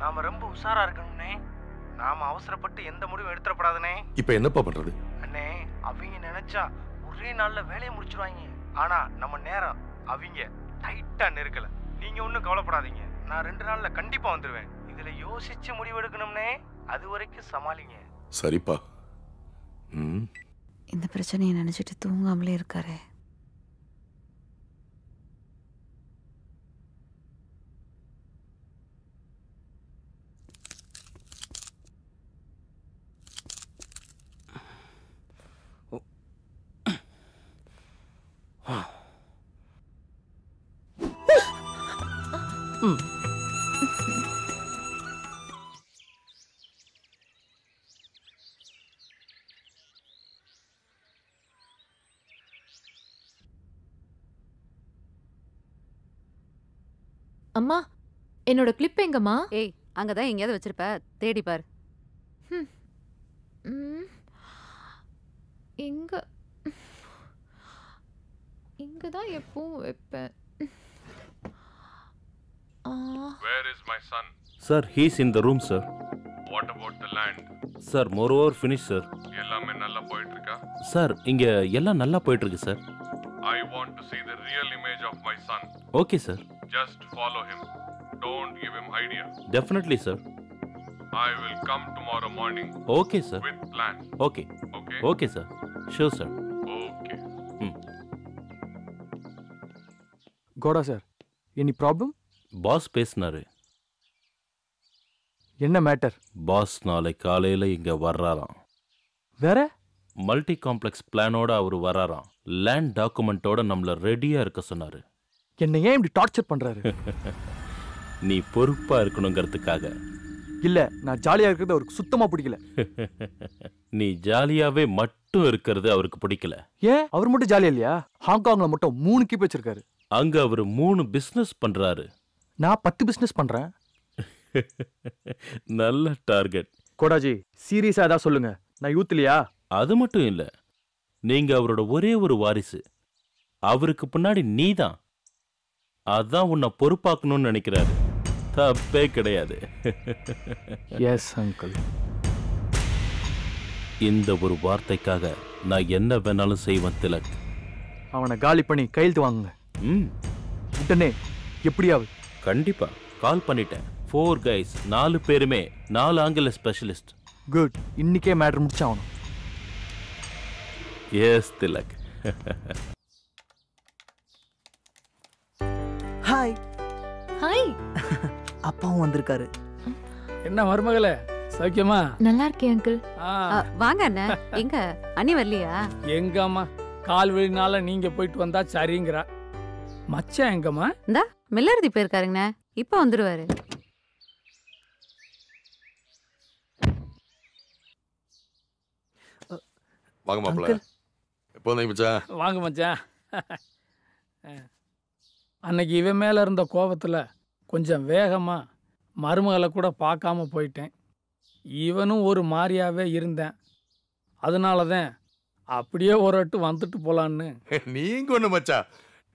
நாம் ரொம்ப உஷாராக இருக்கணும்ண்ணே. நாம் அவசரப்பட்டு எந்த முடிவும் எடுத்துடப்படாதுண்ணே. இப்போ என்னப்பா பண்றது? அண்ணே அவங்க நினைச்சா ஒரே நாளில் வேலையை முடிச்சிருவாங்க. ஆனால் நம்ம நேரம் அவங்க டைட்டாக நெருக்கல. நீங்கள் ஒன்றும் கவலைப்படாதீங்க, நான் 2 நாளில் கண்டிப்பாக வந்துடுவேன். இதில் யோசிச்சு முடிவு எடுக்கணும்னே, அது வரைக்கும் சமாளிங்க. சரிப்பா. இந்த பிரச்சனையை நினைச்சிட்டு தூங்காமலே இருக்காரு. அம்மா, என்னோட கிளிப் எங்கம்மா? ஏய், அங்கதான் எங்கேயாவது வச்சிருப்ப, தேடி பாரு. இங்கதான் எப்பவும் வைப்பேன். Where is my son? Sir, he's in the room, sir. What about the land? Sir, moreover finished, sir. எல்லாமே நல்லா போயிட்டு இருக்கா? Sir, இங்க எல்லாம் நல்லா போயிட்டு இருக்கு, sir. I want to see the real image of my son. Okay, sir. Just follow him. Don't give him idea. Definitely, sir. I will come tomorrow morning. Okay, sir. With plan. Okay. Okay. Okay, sir. Sure, sir. Okay. Kota sir, any problem? Pass பேசினாரு. என்ன மேட்டர்? பாஸ் நாளை காலையில இங்க வர்றாராம். வேற? மல்டி காம்ப்ளெக்ஸ் பிளானோட அவர் வர்றாராம். லேண்ட் டாக்குமெண்டோட நம்மள ரெடியா இருக்க சொன்னாரு. என்ன ஏன் இப்படி டார்ச்சர் பண்றாரு? நீ பொறுப்பா இருக்கணுங்கிறதுக்காக. இல்ல, நான் ஜாலியா இருக்கிறது அவருக்கு சுத்தமா பிடிக்கல. நீ ஜாலியாவே மட்டும் இருக்கிறது அவருக்கு பிடிக்கல. ஏன் அவர் மட்டும் ஜாலியா இல்லையா? ஹாங்காங்ல மட்டும் 3 கீப் வச்சிருக்காரு. அங்க அவர் 3 பிசினஸ் பண்றாரு. நான் 10 பிசினஸ் பண்றேன். நல்ல டார்கெட். கோடாஜி, சீரியஸா ஏதாவது சொல்லுங்க, நான் யூத் இல்லையா? அது மட்டும் இல்ல, நீங்க அவரோட ஒரே ஒரு வாரிசு. அவருக்கு பின்னாடி நீதான். அதான் உன்னை பொறுப்பாக்கணும்னு நினைக்கிறாரு. தப்பே கிடையாது. Yes uncle. இந்த ஒரு வார்த்தைக்காக நான் என்ன வேணாலும் செய்வேன் திலக். அவனை காலி பண்ணி கையெழுத்து வாங்குங்க. உடனே எப்படியாவது. கண்டிப்பா கால் பண்ணிட்டேன். 4 guys, 4 பேருமே 4 ஆங்கில ஸ்பெஷலிஸ்ட். குட், இன்னைக்கே மேட்டர் முடிச்சாகணும். எஸ் திலக். ஹாய். ஹாய். அப்பாவும் வந்திருக்காரு. என்ன மருமகளே, சௌக்கியமா? நல்லா இருக்கேன் அங்கிள். வாங்க அண்ணா. எங்க அண்ணி வரலையா? எங்கம்மா, கால் வழினால நீங்க போயிட்டு வந்தா சரிங்கிறா. மச்சான் எங்கம்மா? இந்தா மெல்லருதி போயிருக்காருங்கண்ணா, இப்ப வந்துருவாரு. வாங்க மாப்பிள்ள. எப்போ வந்தீங்க மச்சான்? வாங்க மச்சான். அன்னைக்கு இவன் மேல இருந்த கோபத்துல கொஞ்சம் வேகமா மருமகளை கூட பார்க்காம போயிட்டேன். இவனும் ஒரு மாதிரியாவே இருந்தேன். அதனால தான் அப்படியே ஒரு எட்டு வந்துட்டு போலான்னு. நீங்க ஒண்ணு மச்சான்,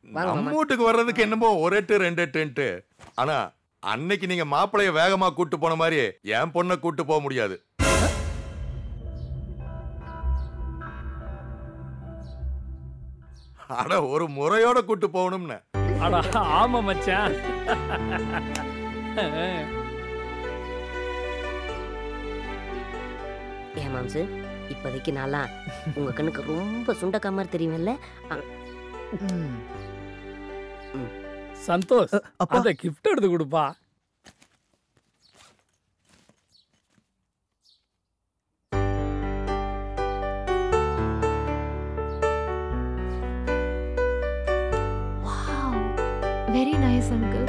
நம்ம வீட்டுக்கு வர்றதுக்கு என்னமோ 1 எட்டு 2 எட்டுன்ட்டு. ஆனா அன்னைக்கு நீங்க மாப்பிளைய வேகமா கூட்டு போன மாதிரி என் பொண்ணை கூட்டு போக முடியாது. அட ஒரு முறையோட கூட்டு போகணும்னு. அட ஆமா மச்சான். ஏன் மாம்சு, இப்போதைக்கு நாளா உங்க கண்ணுக்கு ரொம்ப சுண்டக்கா மாதிரி தெரியுமில்ல? சந்தோஷ், அந்த கிஃப்ட் எடுத்து கொடுப்பா. Very nice, uncle.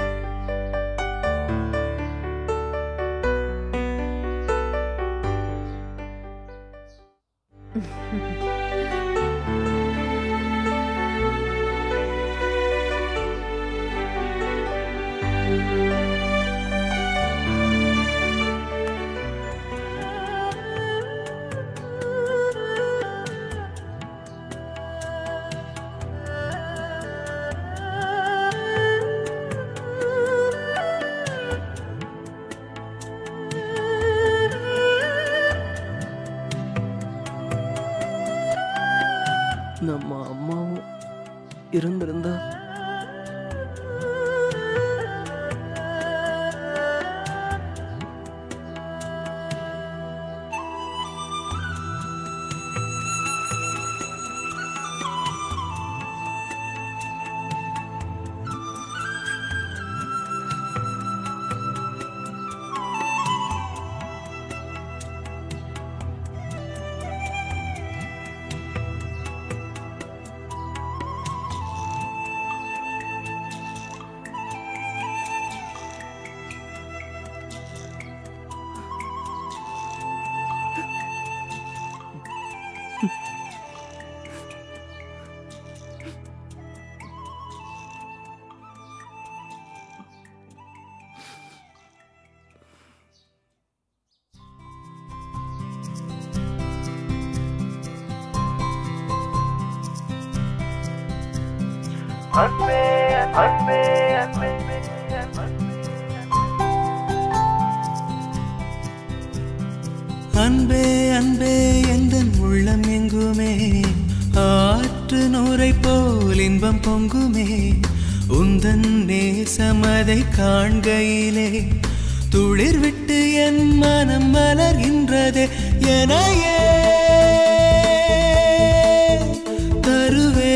இருந்திருந்தா அன்பே அன்பே எந்தன் உள்ளம் எங்குமே ஆற்று நூரை போல் இன்பம் பொங்குமே உந்தன் நேசமதை காண்கையிலே துளிர் விட்டு என் மனம் மலர்கின்றதே எனையே தருவே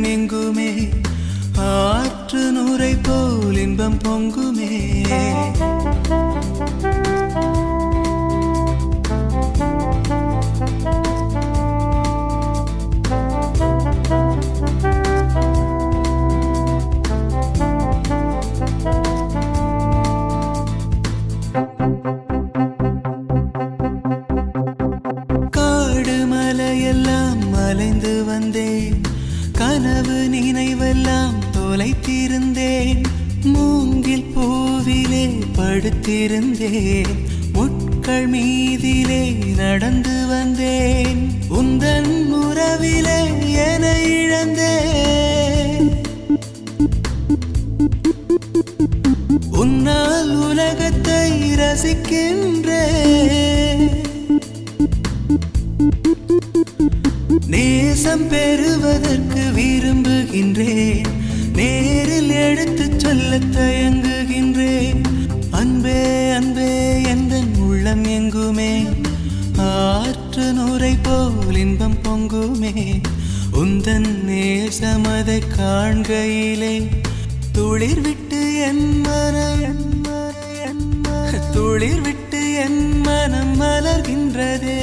எங்குமே ஆற்று நூரை போல் இன்பம் பொங்குமே காடு மலையெல்லாம் மலைந்து வந்தேன் கனவு நினைவெல்லாம் தொலைத்திருந்தேன் மூங்கில் பூவிலே படுத்திருந்தேன் முட்கள் மீதிலே நடந்து வந்தேன் உந்தன் உறவிலே என இழந்தேன் உன்னால் உலகத்தை ரசிக்கின்றேன் நேசம் பெறுவதற்கு விரும்புகின்றேன் நேரில் எடுத்துச் சொல்ல தயங்குகின்றேன் அன்பே அன்பே எந்தன் உள்ளம் எங்குமே ஆற்று நூரை போல் இன்பம் பொங்குமே உந்தன் நேசமதை காண்கையிலே துளிர் விட்டு என் மனம் துளிர் விட்டு என் மனம் மலர்கின்றதே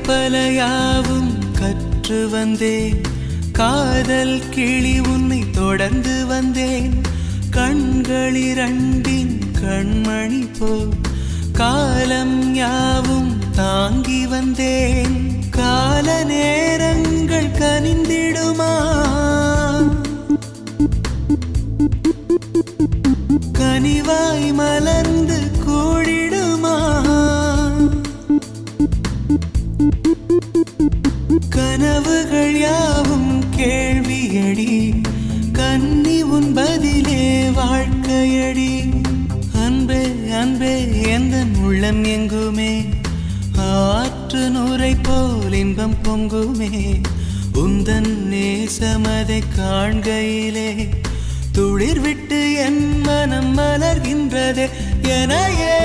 பலையாவும் கற்று வந்தேன் காதல் கிளி உன்னை தொடர்ந்து வந்தேன் கண்களிரண்டின் கண்மணி போல் காலம் யாவும் தாங்கி வந்தேன் கால நேரங்கள் கனிந்திடுமா கனிவாய் மலர்ந்து கூடிடுமா கனவுகள் யாவும் கேள்வியடி கன்னி உன் பதிலே வாழ்க்கையடி அன்பே அன்பே எந்தன் உள்ளம் எங்குமே ஆற்று நூரை போல் இன்பம் பொங்குமே உந்தன் நேசமதை காண்கையிலே துளிர் விட்டு என் மனம் மலர்கின்றதே எனையே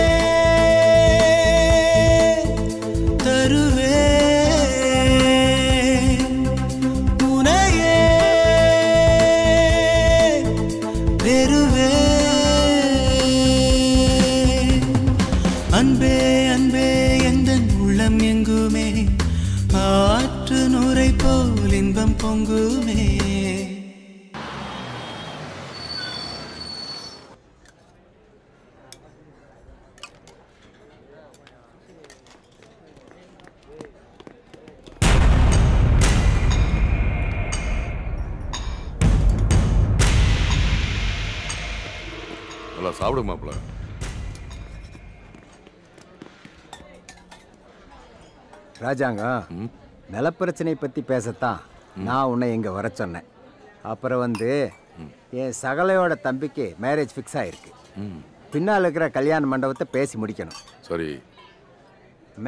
தருவே அன்பே அன்பே எந்தன் உள்ளம் எங்குமே ஆற்று நூரை போல் இன்பம் பொங்குமே சாப்பிடு மாப்பிள. ராஜாங்கம், நிலப்பிரச்சனை பற்றி பேசத்தான் நான் உன்னை இங்கே வர சொன்னேன். அப்புறம் வந்து என் சகலையோட தம்பிக்கு மேரேஜ் ஃபிக்ஸ் ஆகிருக்கு. பின்னால் இருக்கிற கல்யாண மண்டபத்தை பேசி முடிக்கணும். சரி.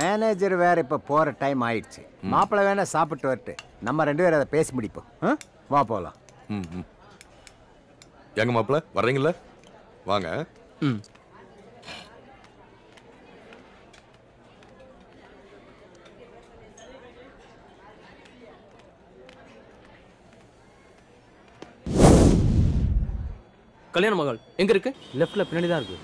மேனேஜர் வேற இப்போ போகிற டைம் ஆயிடுச்சு. மாப்பிள்ளை வேணா சாப்பிட்டு வரட்டு, நம்ம 2 பேரும் அதை பேசி முடிப்போம். வா போகலாம். எங்க மாப்பிள வர்றீங்களா? வாங்க. கல்யாண மகள் எங்க இருக்கு? லெஃப்ட்ல பின்னாடி தான் இருக்கு.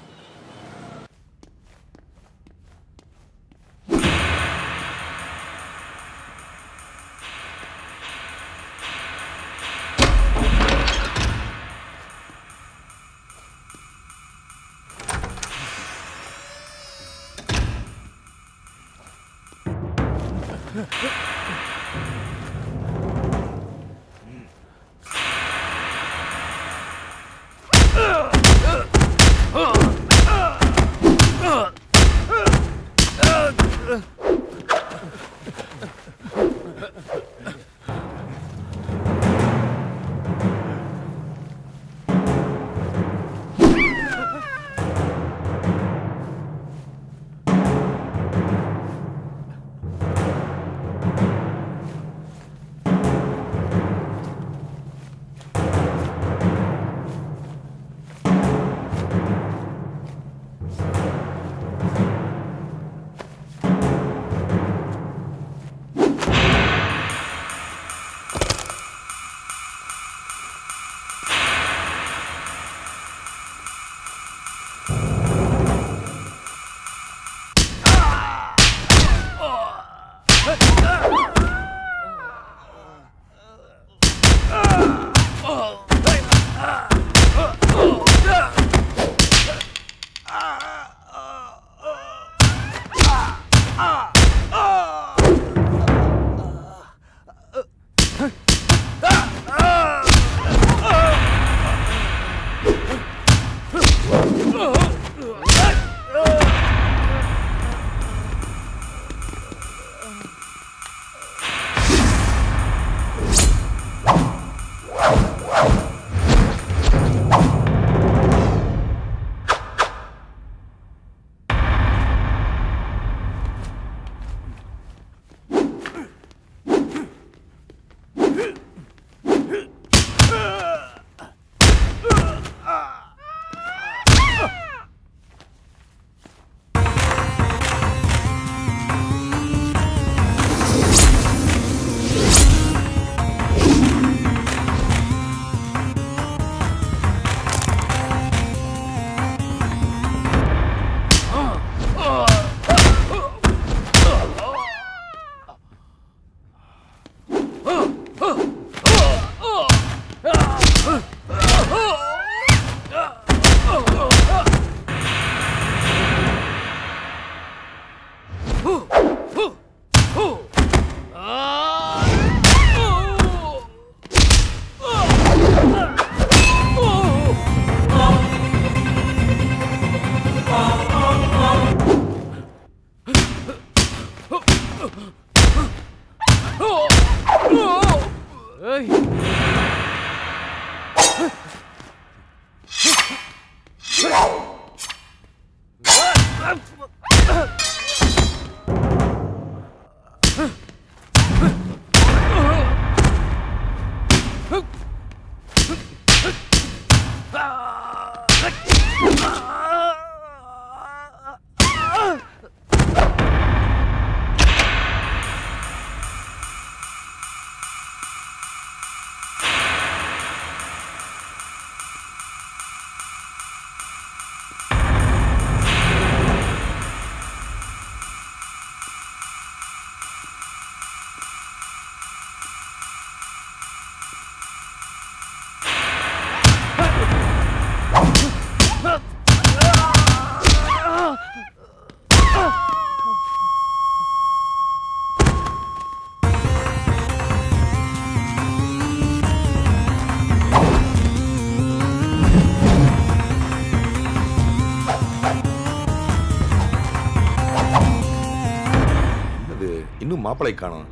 இன்னும் மாப்பிளை காணோம்.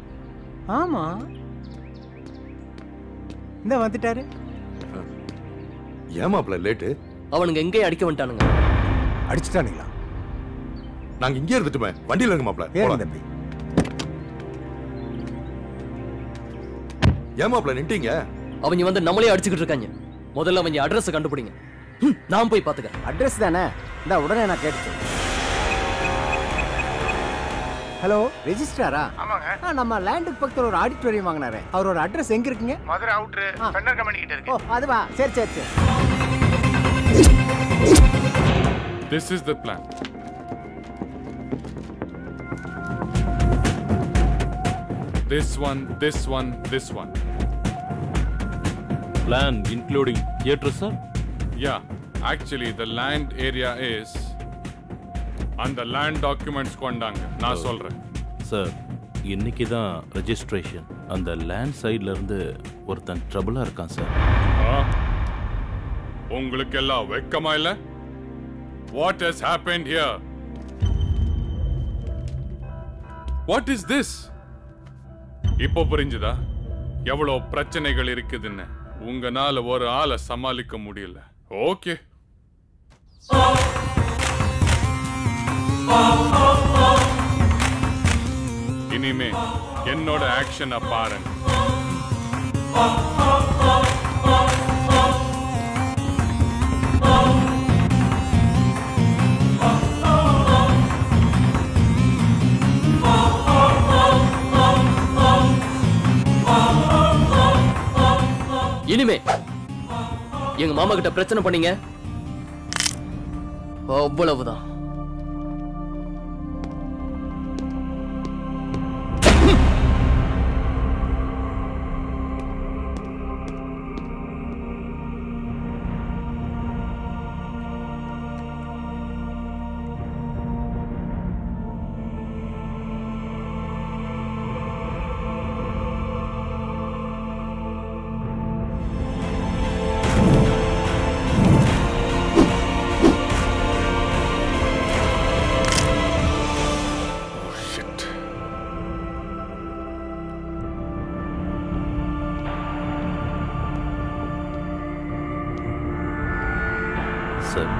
ஆமா, இந்த வந்துட்டாரு. ஏன் மாப்பிளை லேட்டு? அவனுங்க எங்கே அடிக்க வந்துட்டானுங்க. அடிச்சுட்டானுங்களா? நாங்க இங்கே இருந்துட்டுமே. வண்டியில இருங்க மாப்பிளை. ஏன் தம்பி? ஏன் மாப்பிளை நின்ட்டீங்க? அவங்க வந்து நம்மளே அடிச்சுக்கிட்டு இருக்காங்க. முதல்ல அவங்க அட்ரஸ் கண்டுபிடிங்க. நான் போய் பாத்துக்கிறேன். அட்ரஸ் தானே, இந்த உடனே நான் கேட்டு. ஹலோ, ரெஜிஸ்ட்ராரா? ஆமாங்க. நம்ம லேண்டுக்கு பக்கத்துல ஒரு ஆடிட்டோரியம் வாங்கினாரு. அவரோட அட்ரஸ் எங்க இருக்குங்க? மதுரை அவுட்ரு பெண்ணர் கம்பெனி கிட்ட இருக்கு. ஓ, அதுவா? சரி சரி சரி. This is the plan. This one, this one, this one. Plan including theatre, sir? Yeah, actually the land area is and the land documents கொண்டாங்க. நான் சொல்றேன். சார், இன்னைக்கு தான் ரெஜிஸ்ட்ரேஷன். அந்த லேண்ட் சைடுல இருந்து ஒருத்தன் ட்ரபிளா இருக்கான் சார். உங்களுக்கு எல்லாம் வெக்கமா இல்ல? What has happened here? What is this? இப்போ புரிஞ்சுதா எவ்வளவு பிரச்சனைகள் இருக்குதுன்னு? உங்கனால ஒரு ஆளை சமாளிக்க முடியல. ஓகே, இனிமே என்னோட ஆக்ஷனை பாருங்க. இனிமே எங்க மாமா கிட்ட பிரச்சனை பண்ணீங்க, அவ்வளவுதான். சார்,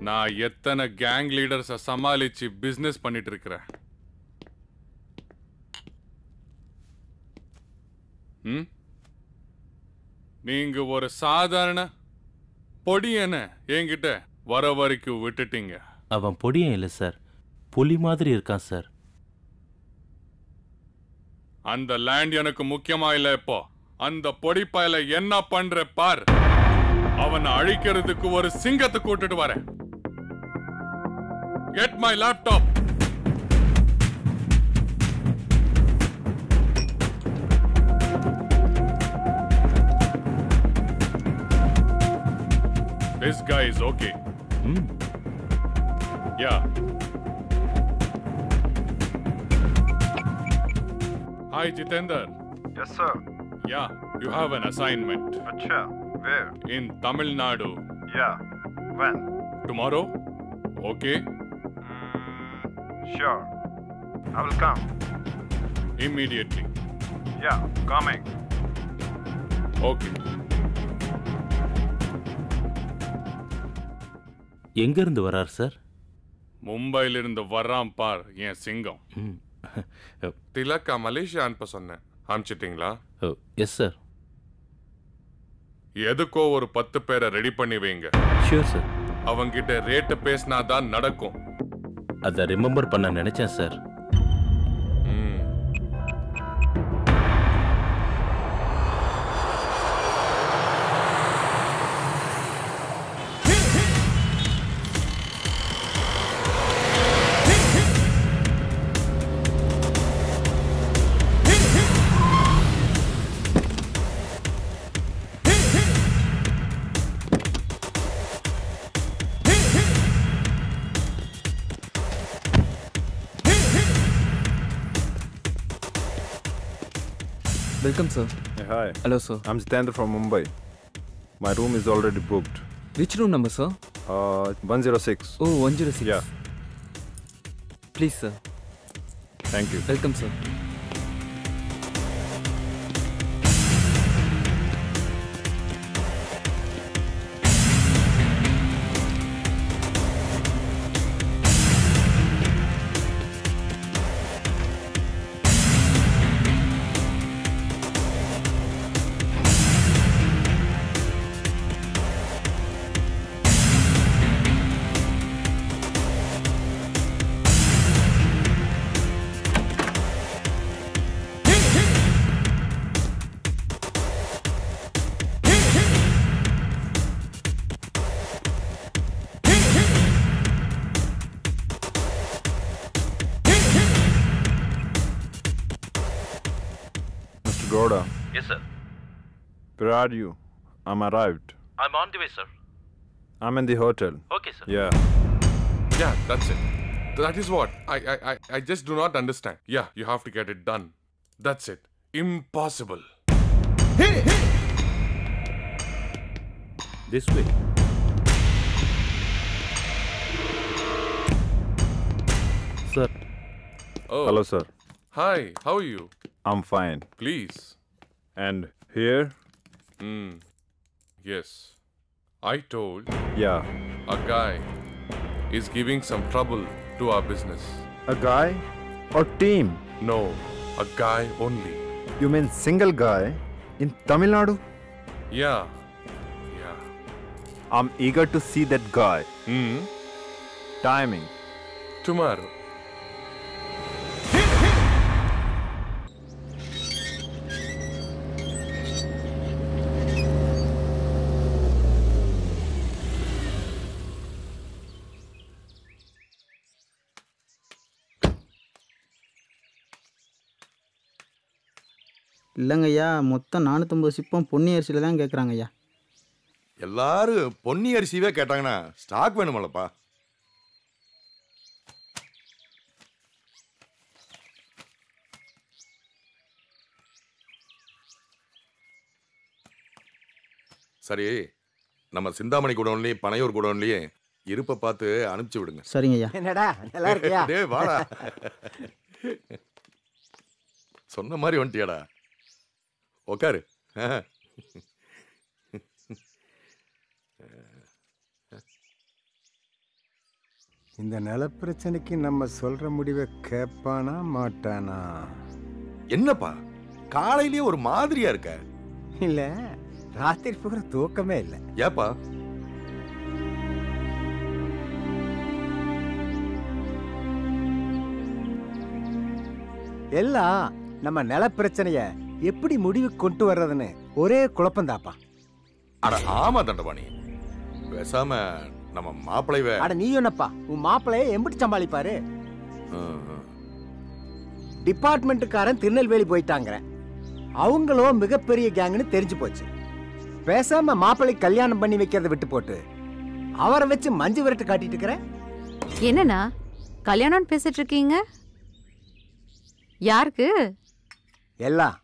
நான் எத்தனை கேங் லீடர்ஸை சமாளிச்சு பிசினஸ் பண்ணிட்டு இருக்கிறேன். நீங்க ஒரு சாதாரண பொடியனை என்கிட்ட வர வரைக்கும் விட்டுட்டீங்க. அவன் பொடியன் இல்லை சார், புலி மாதிரி இருக்கான் சார். அந்த லேண்ட் எனக்கு முக்கியமா இல்ல. இப்போ அந்த பொடிப்பாயில என்ன பண்ற பார். அவனை அழிக்கிறதுக்கு ஒரு சிங்கத்தை கூட்டிட்டு வரேன். Get my laptop. This guy is okay. Yeah. Hi, Jitender. Yes, sir. Yeah, you have an assignment. Acha, where? In Tamil Nadu. Yeah. When? Tomorrow? Okay? Sure. I will come. Immediately. Yeah, coming. Okay. எங்க இருந்து வரார் சார்? மும்பையிலிருந்து வர்றான் பார் என் சிங்கம். திலக்கா மலேசியா அனுப்ப சொன்னேன், அனுப்பிச்சிட்டீங்களா? Yes sir. எதுக்கோ ஒரு 10 பேரை ரெடி பண்ணி வைங்க. Sure sir. அவங்கிட்ட ரேட்டு பேசினாதான் நடக்கும். அதை ரிமெம்பர் பண்ண நினைச்சேன் sir. Welcome, sir. Hey, hi. Hello, sir. I'm Jitendra from Mumbai. My room is already booked. Which room number, sir? 106. Oh, 106. Yeah. Please, sir. Thank you. Welcome, sir. Gowda. Yes, sir. Where are you? I'm arrived. I'm on the way, sir. I'm in the hotel. Okay, sir. Yeah. Yeah, that's it. That is what. I just do not understand. Yeah, you have to get it done. That's it. Impossible. This way. Sir. Oh. Hello, sir. Hi, how are you? I'm fine. Please. And here? Yes. I told. Yeah. A guy is giving some trouble to our business. A guy or team? No, a guy only. You mean single guy in Tamil Nadu? Yeah. I'm eager to see that guy. Timing? Tomorrow. இல்லைங்க ஐயா, மொத்தம் 450 சிப்பம் பொன்னி அரிசியில் தான் கேட்குறாங்க ஐயா. எல்லாரும் பொன்னி அரிசியே கேட்டாங்கன்னா ஸ்டாக் வேணுமல்லப்பா. சரி, நம்ம சிந்தாமணி குடோன்லயும் பனையூர் குடோன்லயும் இருப்பை பார்த்து அனுப்பிச்சு விடுங்க. சரிங்க ஐயா. என்னடா நல்லா இருக்கியா? டேய் வாடா. சொன்ன மாதிரி வந்துட்டியாடா. உக்காரு. இந்த நிலப்பிரச்சனைக்கு நம்ம சொல்ற முடிவை கேட்பானா மாட்டானா? என்னப்பா காலையிலேயே ஒரு மாதிரியா இருக்க? இல்ல, ராத்திரி பூரா தூக்கமே இல்ல. ஏப்பா? எல்லாம் நம்ம நிலப்பிரச்சனைய எப்படி முடிவு கொண்டு வர்றதுன்னு ஒரே குழப்பம்தாப்பா. அட ஆமா தண்டபாணி, பேசாம நம்ம மாப்பிள்ளைவே. அட நீ என்னப்பா, உன் மாப்பிள்ளைய எம்பிட்டு சமாளிப்பாரு? டிபார்ட்மெண்ட்டுக்காரன் திருநெல்வேலி போயிட்டாங்க. அவங்களும் மிகப்பெரிய கேங்னு தெரிஞ்சு போச்சு. பேசாம மாப்பிள்ளை கல்யாணம் பண்ணி வைக்கிறத விட்டு போட்டு அவரை வச்சு மஞ்சு விரட்டு காட்டிட்டு இருக்கிற. என்னண்ணா கல்யாணம் பேசிட்டு இருக்கீங்க? யாருக்கு? எல்லாம்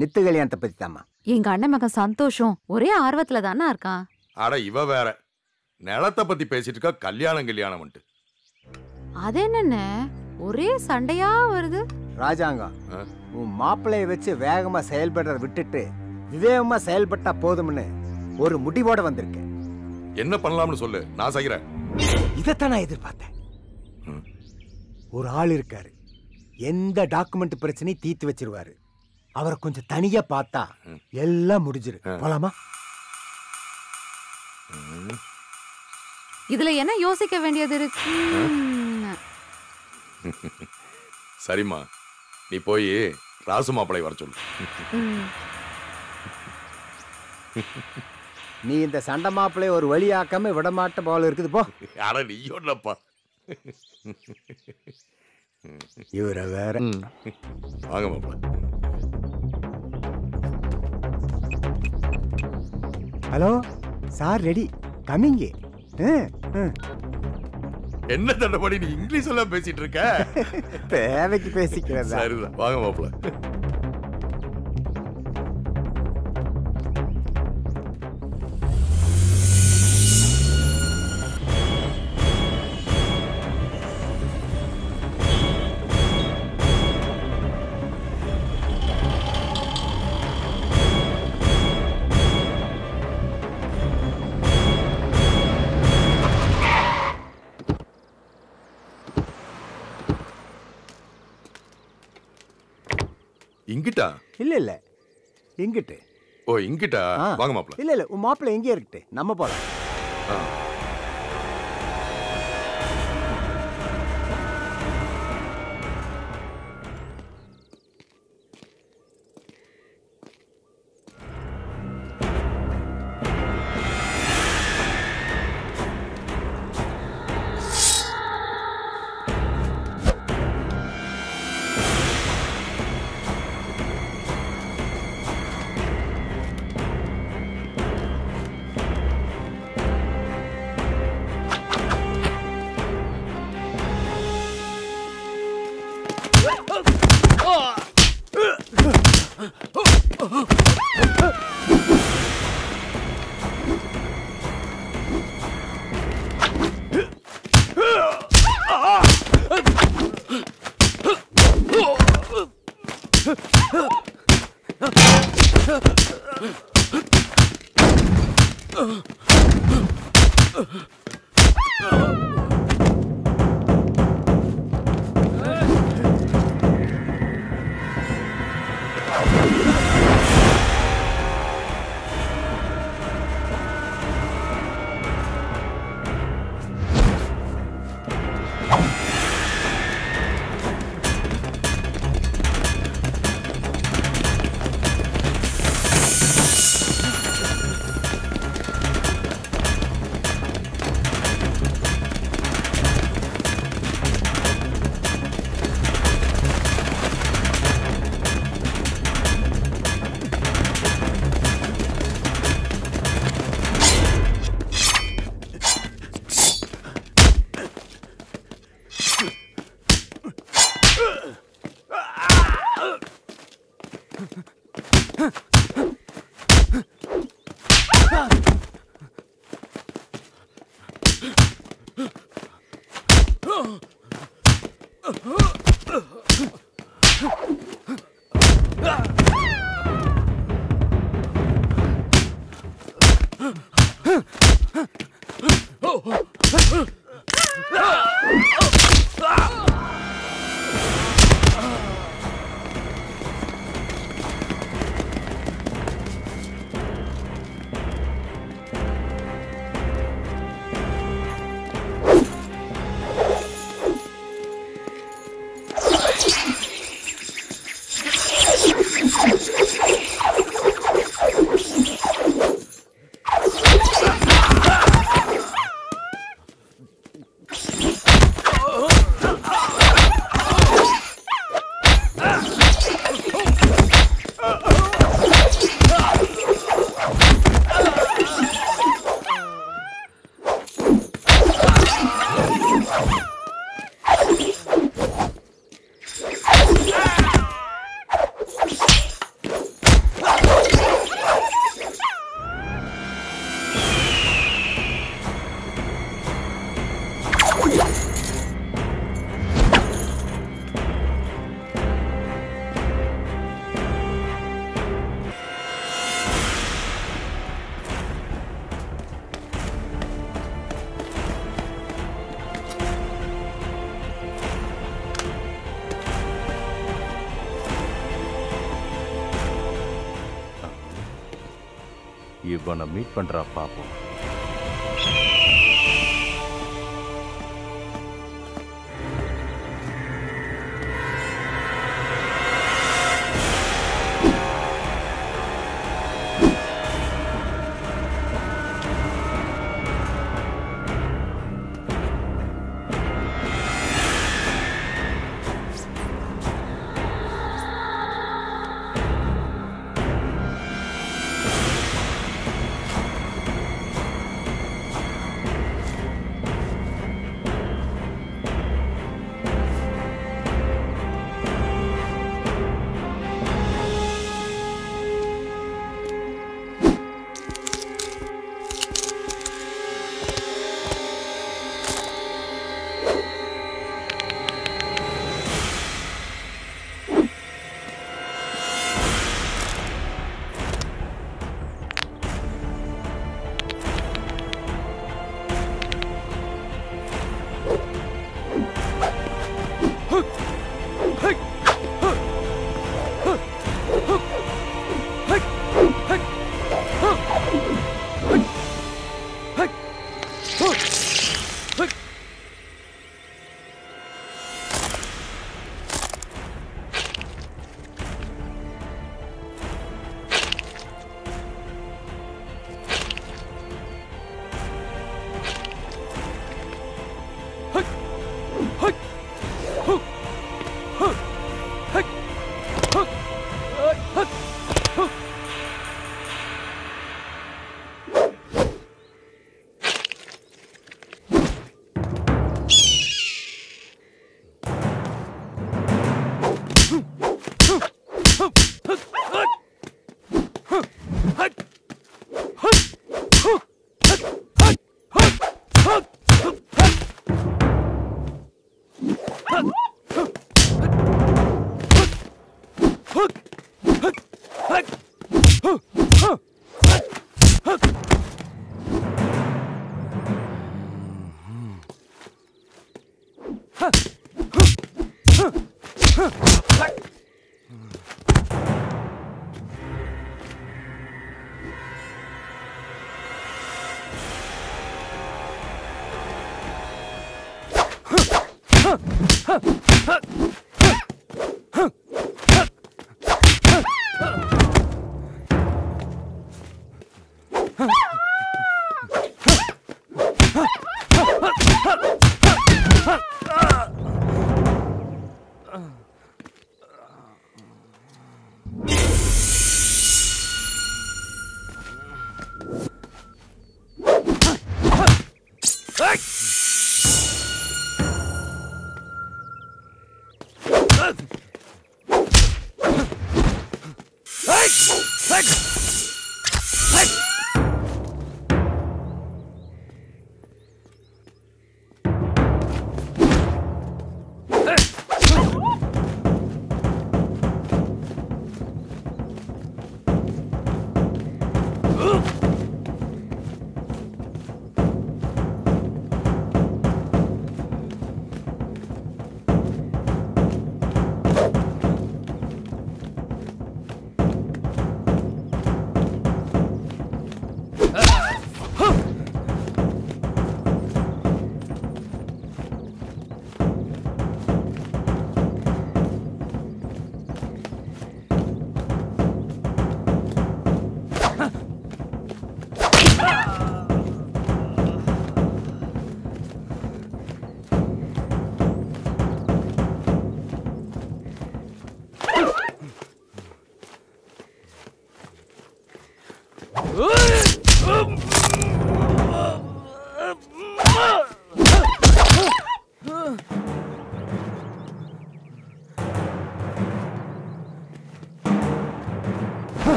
நித்து கல்யாணத்தை பத்தி தாமா. எங்க அண்ணன் மகன் சந்தோஷம் ஒரே ஆர்வத்துல தானே இருக்கான். அட இவ வேற நிலத்தை பத்தி பேசிட்டு இருக்கா. கல்யாணம் அது என்னென்ன ஒரே சண்டையா வருது? ராஜாங்கம், உன் மாப்பிள்ளைய வச்சு வேகமா செயல்படுறத விட்டுட்டு விவேகமா செயல்பட்டா போதும்னு ஒரு முடிவோட வந்திருக்கேன். என்ன பண்ணலாம்னு சொல்லு, நான் செய்யறேன். இதைத்தான் நான் எதிர்பார்த்தேன். ஒரு ஆள் இருக்காரு, எந்த டாக்குமெண்ட் பிரச்சனையும் தீர்த்து வச்சிருவாரு. அவரை கொஞ்சம் தனியா பார்த்தா எல்லாம் முடிஞ்சிரு. போலாமா? இதுல என்ன யோசிக்க வேண்டியது இருக்கு? சரிம்மா, நீ போய் ராசு மாப்பிள்ளை வர சொல்லு. நீ இந்த சண்டை மாப்பிள்ளைய ஒரு வழியாக்காம விடமாட்ட போல இருக்குது. போ. அட நீயோடப்பா. இவரை வேற. வாங்க மாப்பிள்ளை. Hello sir, ready coming. என்ன தண்டபடி நீ இங்கிலீஷ் எல்லாம் பேசிட்டு இருக்க? தேவைக்கு பேசிக்கிறதா? சரிதான், வாங்க மாப்பிள்ளை. இங்கிட்டா? இல்ல இல்ல இங்கிட்டு. ஓ இங்கிட்டா? வாங்க மாப்ள. இல்ல இல்ல உன் மாப்பிள்ள எங்கே இருக்கட்டு, நம்ம போலாம். இவனை மீட் பண்றா பாப்போம்.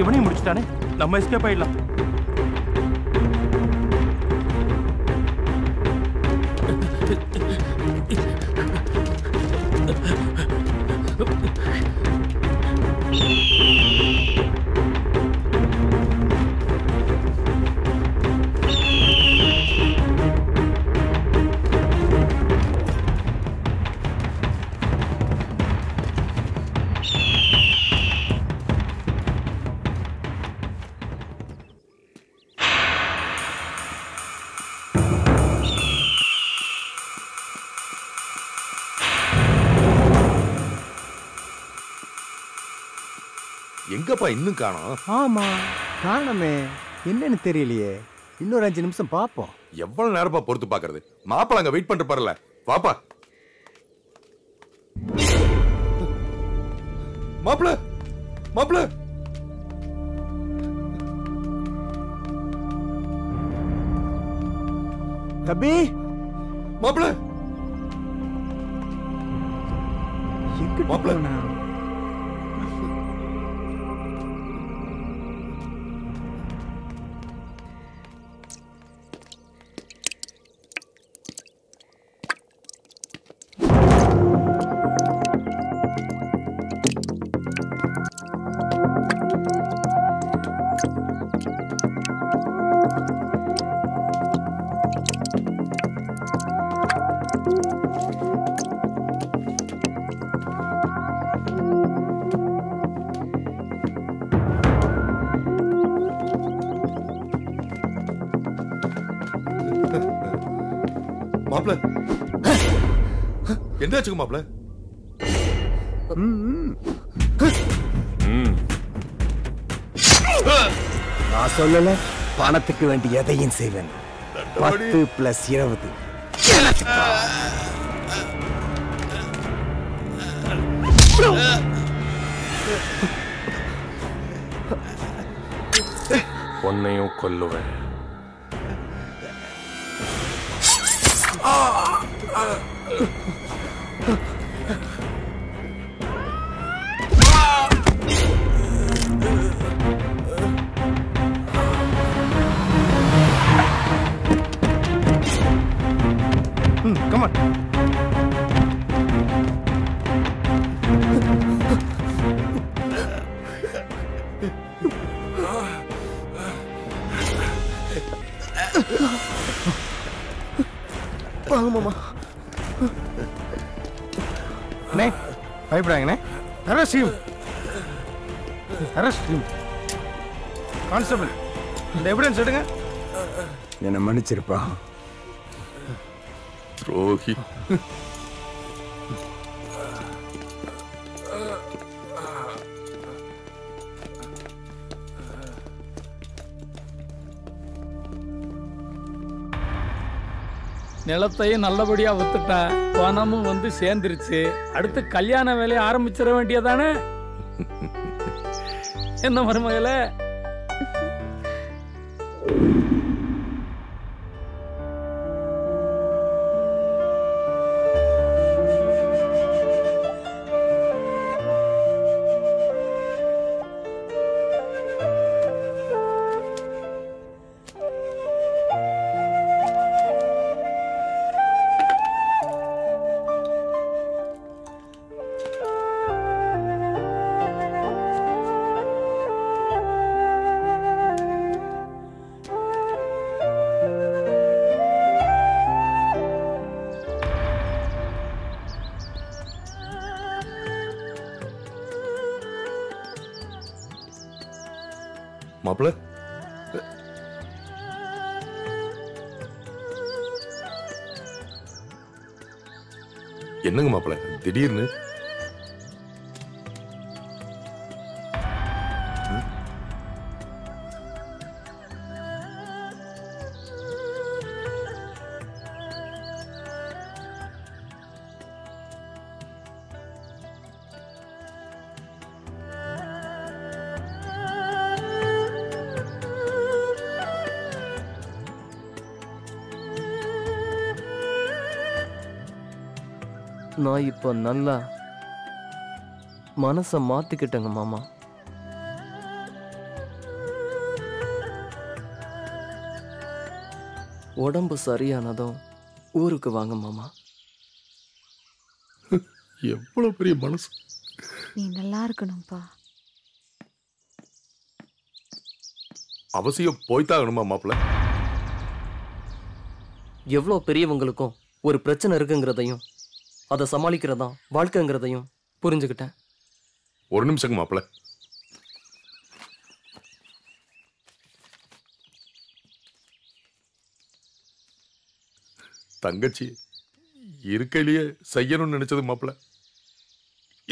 இவனையும் முடிச்சிட்டானே, நம்ம எஸ்கேப் ஆயிடலாம். எங்கப்பா இன்னும் காணோம்? ஆமா காணமே, என்னன்னு தெரியலையே. இன்னொரு 5 நிமிஷம் பாப்போம். எவ்வளவு நேரப்பா பொறுத்து பாக்குறது? மாப்பிள்ள அங்க வெயிட் பண்ணிட்டு பாருல. வாப்பா மாப்பிள்ள, மாப்பிள்ள தம்பி மாப்பிள மாப்பிள மாப்பிள என்னாச்சுங்க மாப்பிள? நான் சொல்லல, பணத்துக்கு வேண்டி எதையும் செய்வேன். 10+20 உன்னையும் கொல்லுவேன். Come on. வாங்க மாமா. அண்ணே பயப்படாங்கண்ணே. அரெஸ்ட் கான்ஸ்டபிள், இந்த எவிடன்ஸ் எடுங்க. என்ன மன்னிச்சிருப்பா துரோகி. நிலத்தையும் நல்லபடியா வித்துட்டேன், பணமும் வந்து சேர்ந்துருச்சு. அடுத்து கல்யாண வேலையை ஆரம்பிச்சிட வேண்டியதானே? என்ன மருமகளே? மாப்பிள என்னங்க மாப்பிள திடீர்னு? நான் இப்போ நல்லா மனசை மாத்திக்கிட்டேங்க மாமா. உடம்பு சரியானதும் ஊருக்கு வாங்க மாமா. எவ்வளவு பெரிய மனசு. நீ நல்லா இருக்கணும்பா. அவசியம் போய்த்தாகணுமா மாப்பிள? எவ்வளோ பெரியவங்களுக்கும் ஒரு பிரச்சனை இருக்குங்கிறதையும் அதை சமாளிக்கிறதா வாழ்க்கைங்கிறதையும் புரிஞ்சுக்கிட்டேன். ஒரு நிமிஷங்க மாப்பிள. தங்கச்சி இருக்கையிலேயே செய்யணும்னு நினைச்சது மாப்பிள.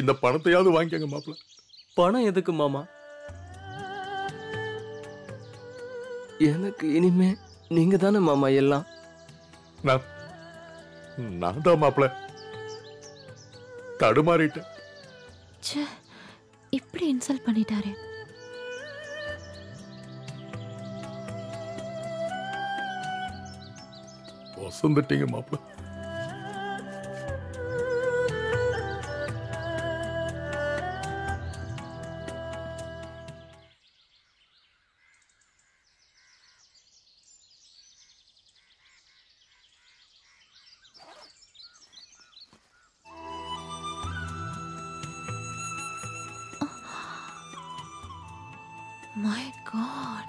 இந்த பணத்தையாவது வாங்கிக்கங்க மாப்பிள. பணம் எதுக்கு மாமா? எனக்கு இனிமே நீங்க தானே மாமா எல்லாம். நான் தான் மாப்பிள தடுமாறிட்டேன். இப்படி இன்சல்ட் பண்ணிட்டாரு. அசந்துட்டீங்க மாப்பிள்ள. My God.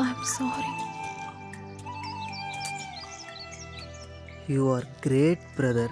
I'm sorry. You are great, brother.